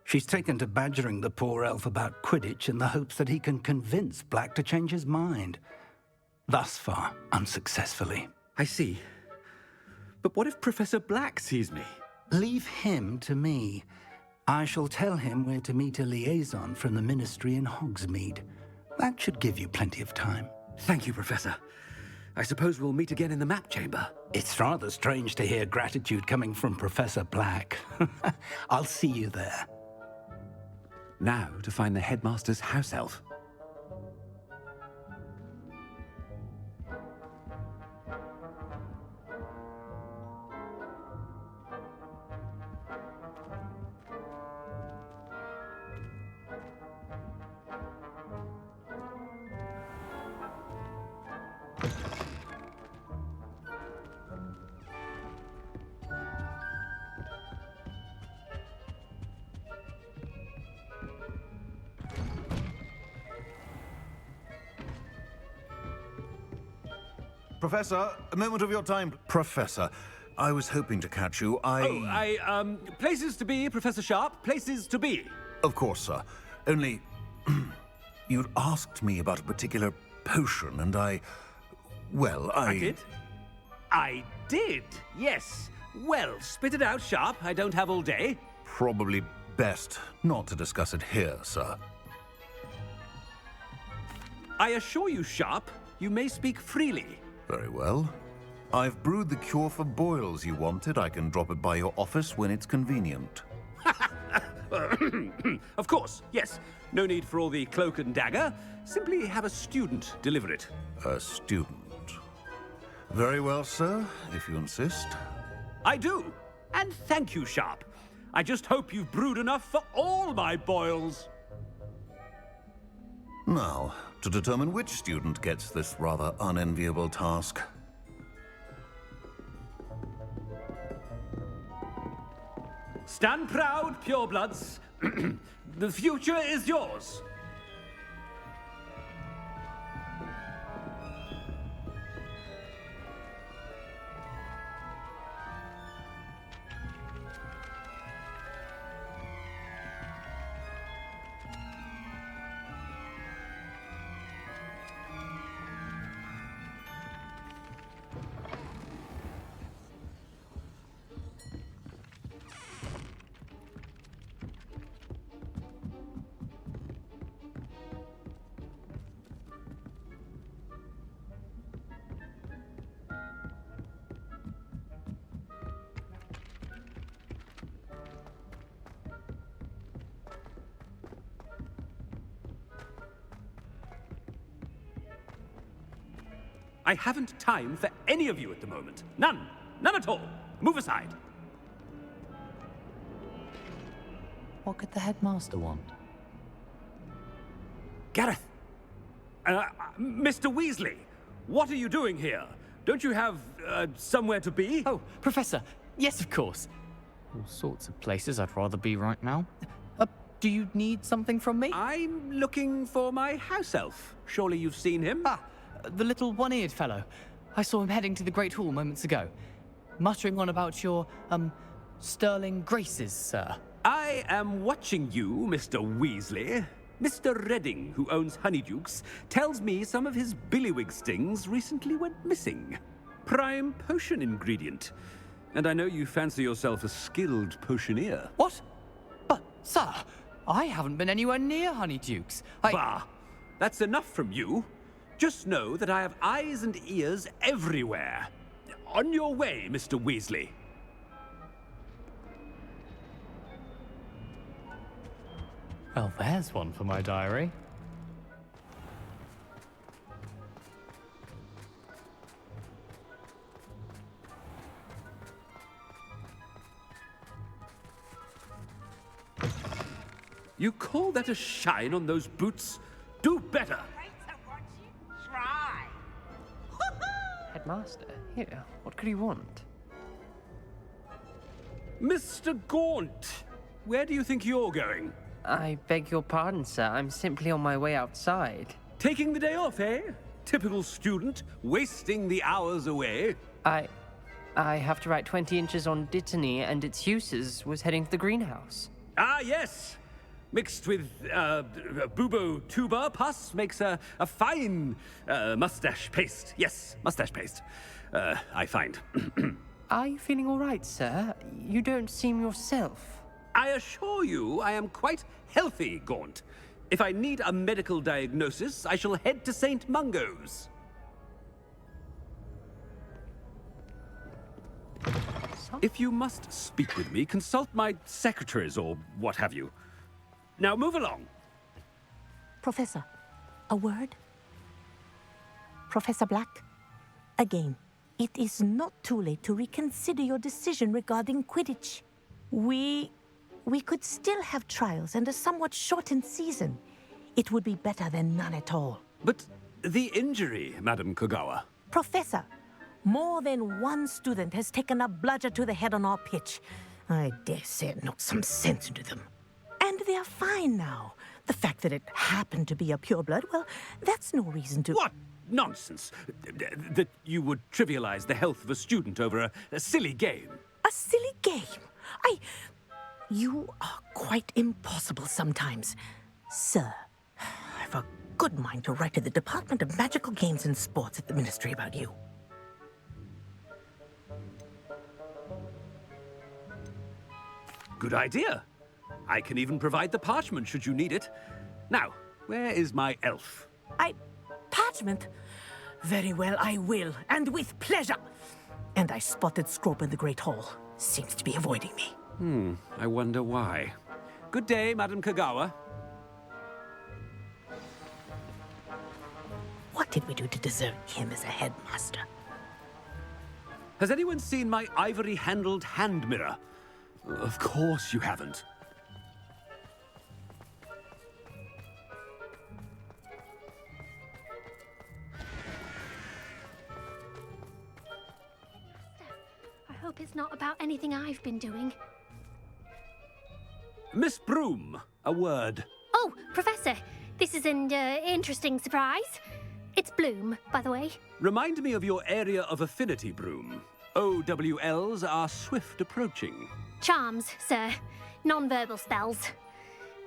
She's taken to badgering the poor elf about Quidditch in the hopes that he can convince Black to change his mind. Thus far, unsuccessfully. I see. But what if Professor Black sees me? Leave him to me. I shall tell him where to meet a liaison from the Ministry in Hogsmeade. That should give you plenty of time. Thank you, Professor. I suppose we'll meet again in the map chamber. It's rather strange to hear gratitude coming from Professor Black. I'll see you there. Now to find the headmaster's house elf. Professor, a moment of your time. Professor, I was hoping to catch you. Places to be, Professor Sharp. Places to be. Of course, sir. Only, you'd asked me about a particular potion, and I did? I did, yes. Well, spit it out, Sharp. I don't have all day. Probably best not to discuss it here, sir. I assure you, Sharp, you may speak freely. Very well. I've brewed the cure for boils you wanted. I can drop it by your office when it's convenient. Of course, yes. No need for all the cloak and dagger. Simply have a student deliver it. A student. Very well, sir, if you insist. I do. And thank you, Sharp. I just hope you've brewed enough for all my boils. Now, to determine which student gets this rather unenviable task. Stand proud, purebloods. The future is yours. I haven't time for any of you at the moment. None. None at all. Move aside. What could the headmaster want? Gareth! Mr. Weasley, what are you doing here? Don't you have, somewhere to be? Oh, Professor. Yes, of course. All sorts of places I'd rather be right now. Do you need something from me? I'm looking for my house elf. Surely you've seen him? Ah, the little one-eared fellow. I saw him heading to the Great Hall moments ago, muttering on about your, sterling graces, sir. I am watching you, Mr. Weasley. Mr. Redding, who owns Honeydukes, tells me some of his billywig stings recently went missing. Prime potion ingredient. And I know you fancy yourself a skilled potioneer. What? But, sir, I haven't been anywhere near Honeydukes. Bah! That's enough from you. Just know that I have eyes and ears everywhere. On your way, Mr. Weasley. Well, there's one for my diary. You call that a shine on those boots? Do better! Headmaster, here, what could he want? Mr. Gaunt, where do you think you're going? I beg your pardon, sir. I'm simply on my way outside. Taking the day off, eh? Typical student, wasting the hours away. I have to write 20 inches on Dittany and its uses was heading to the greenhouse. Ah, yes! Mixed with, bubo tuber pus makes a fine, mustache paste. Yes, mustache paste. I find. Are you feeling all right, sir? You don't seem yourself. I assure you I am quite healthy, Gaunt. If I need a medical diagnosis, I shall head to St. Mungo's. If you must speak with me, consult my secretaries or what have you. Now move along. Professor, a word? Professor Black, again, it is not too late to reconsider your decision regarding Quidditch. We could still have trials and a somewhat shortened season. It would be better than none at all. But the injury, Madam Kogawa. Professor, more than one student has taken a bludger to the head on our pitch. I dare say it knocked some sense into them. And they're fine now. The fact that it happened to be a pureblood, well, that's no reason to... What nonsense! That you would trivialize the health of a student over a silly game. A silly game? You are quite impossible sometimes. Sir, I've a good mind to write to the Department of Magical Games and Sports at the Ministry about you. Good idea. I can even provide the parchment should you need it. Now, where is my elf? Parchment? Very well, I will, and with pleasure. And I spotted Scrope in the Great Hall. Seems to be avoiding me. I wonder why. Good day, Madam Kogawa. What did we do to deserve him as a headmaster? Has anyone seen my ivory-handled hand mirror? Of course you haven't. I hope it's not about anything I've been doing. Miss Broom, a word. Oh, Professor, this is an interesting surprise. It's Bloom, by the way. Remind me of your area of affinity, Broom. OWLs are swift approaching. Charms, sir. Non-verbal spells.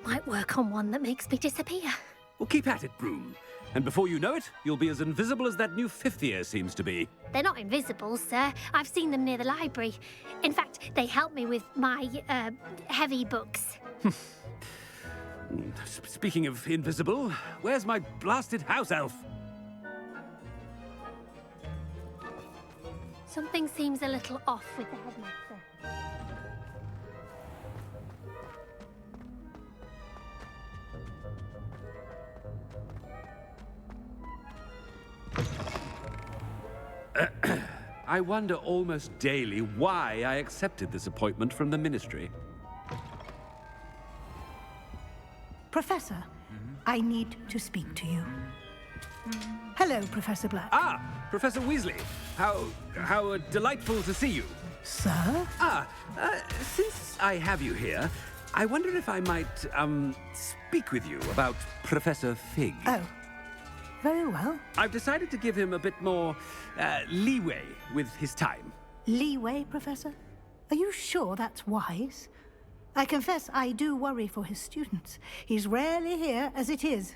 Might work on one that makes me disappear. Well, keep at it, Broom. And before you know it, you'll be as invisible as that new fifth year seems to be. They're not invisible, sir. I've seen them near the library. In fact, they help me with my, heavy books. Speaking of invisible, where's my blasted house elf? Something seems a little off with the headmaster. I wonder almost daily why I accepted this appointment from the Ministry. Professor, I need to speak to you. Hello, Professor Black. Ah, Professor Weasley. How delightful to see you. Sir? Since I have you here, I wonder if I might, speak with you about Professor Fig. Oh, very well. I've decided to give him a bit more, leeway with his time. Leeway, Professor? Are you sure that's wise? I confess I do worry for his students. He's rarely here as it is.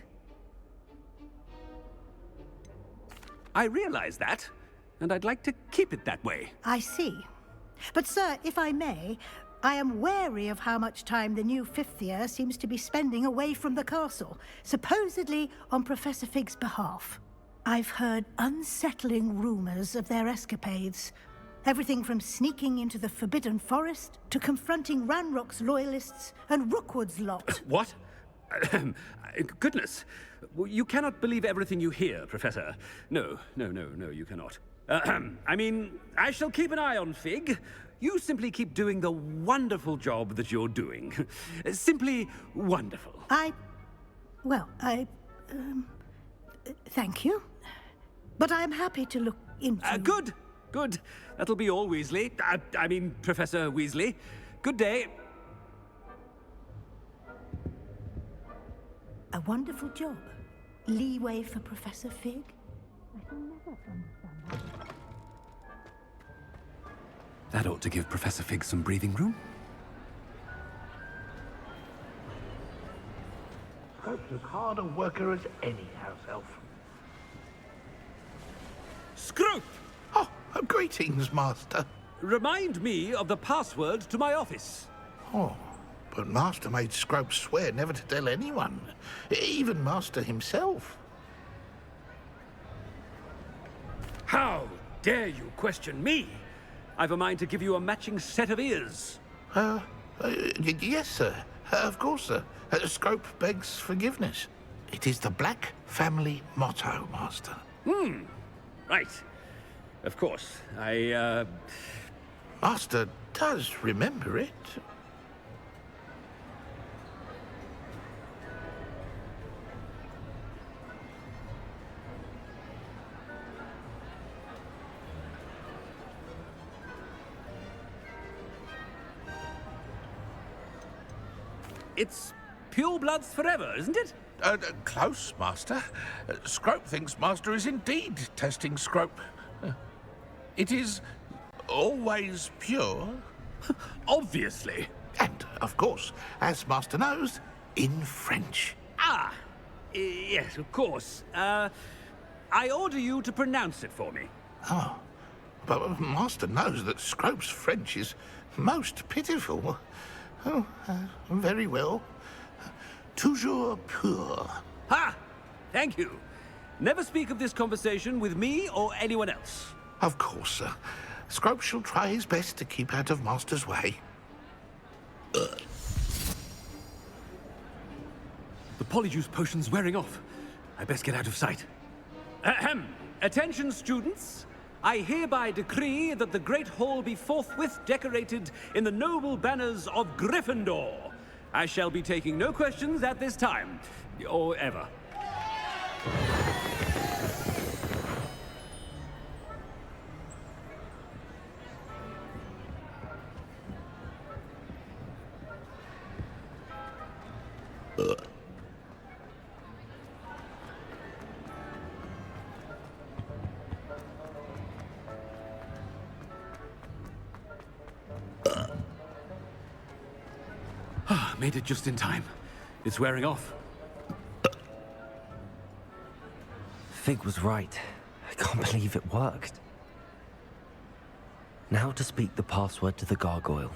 I realize that, and I'd like to keep it that way. I see. But, sir, if I may, I am wary of how much time the new fifth year seems to be spending away from the castle, supposedly on Professor Fig's behalf. I've heard unsettling rumors of their escapades. Everything from sneaking into the Forbidden Forest to confronting Ranrock's loyalists and Rookwood's lot. What? Goodness. You cannot believe everything you hear, Professor. No, you cannot. I mean, I shall keep an eye on Fig. You simply keep doing the wonderful job that you're doing. Simply wonderful. Thank you. But I'm happy to look into... Good. That'll be all, Weasley. I mean, Professor Weasley. Good day. A wonderful job. Leeway for Professor Fig? I shall never understand that. That ought to give Professor Fig some breathing room. Scrope's as hard a worker as any house elf. Scrope! Oh, greetings, Master. Remind me of the password to my office. Oh, but Master made Scrope swear never to tell anyone, even Master himself. How dare you question me? I've a mind to give you a matching set of ears. Yes, sir. Of course, sir. Scrope begs forgiveness. It is the Black family motto, Master. Right. Of course. Master does remember it. It's pure bloods forever, isn't it? Close, Master. Scrope thinks Master is indeed testing Scrope. It is always pure. Obviously. And, of course, as Master knows, in French. Yes, of course. I order you to pronounce it for me. Oh, but Master knows that Scrope's French is most pitiful. Oh, very well. Toujours pur. Ha! Thank you. Never speak of this conversation with me or anyone else. Of course, sir. Scrope shall try his best to keep out of Master's way. The polyjuice potion's wearing off. I best get out of sight. Ahem. Attention, students. I hereby decree that the Great Hall be forthwith decorated in the noble banners of Gryffindor. I shall be taking no questions at this time, or ever. Made it just in time. It's wearing off. Fig was right. I can't believe it worked. Now to speak the password to the gargoyle.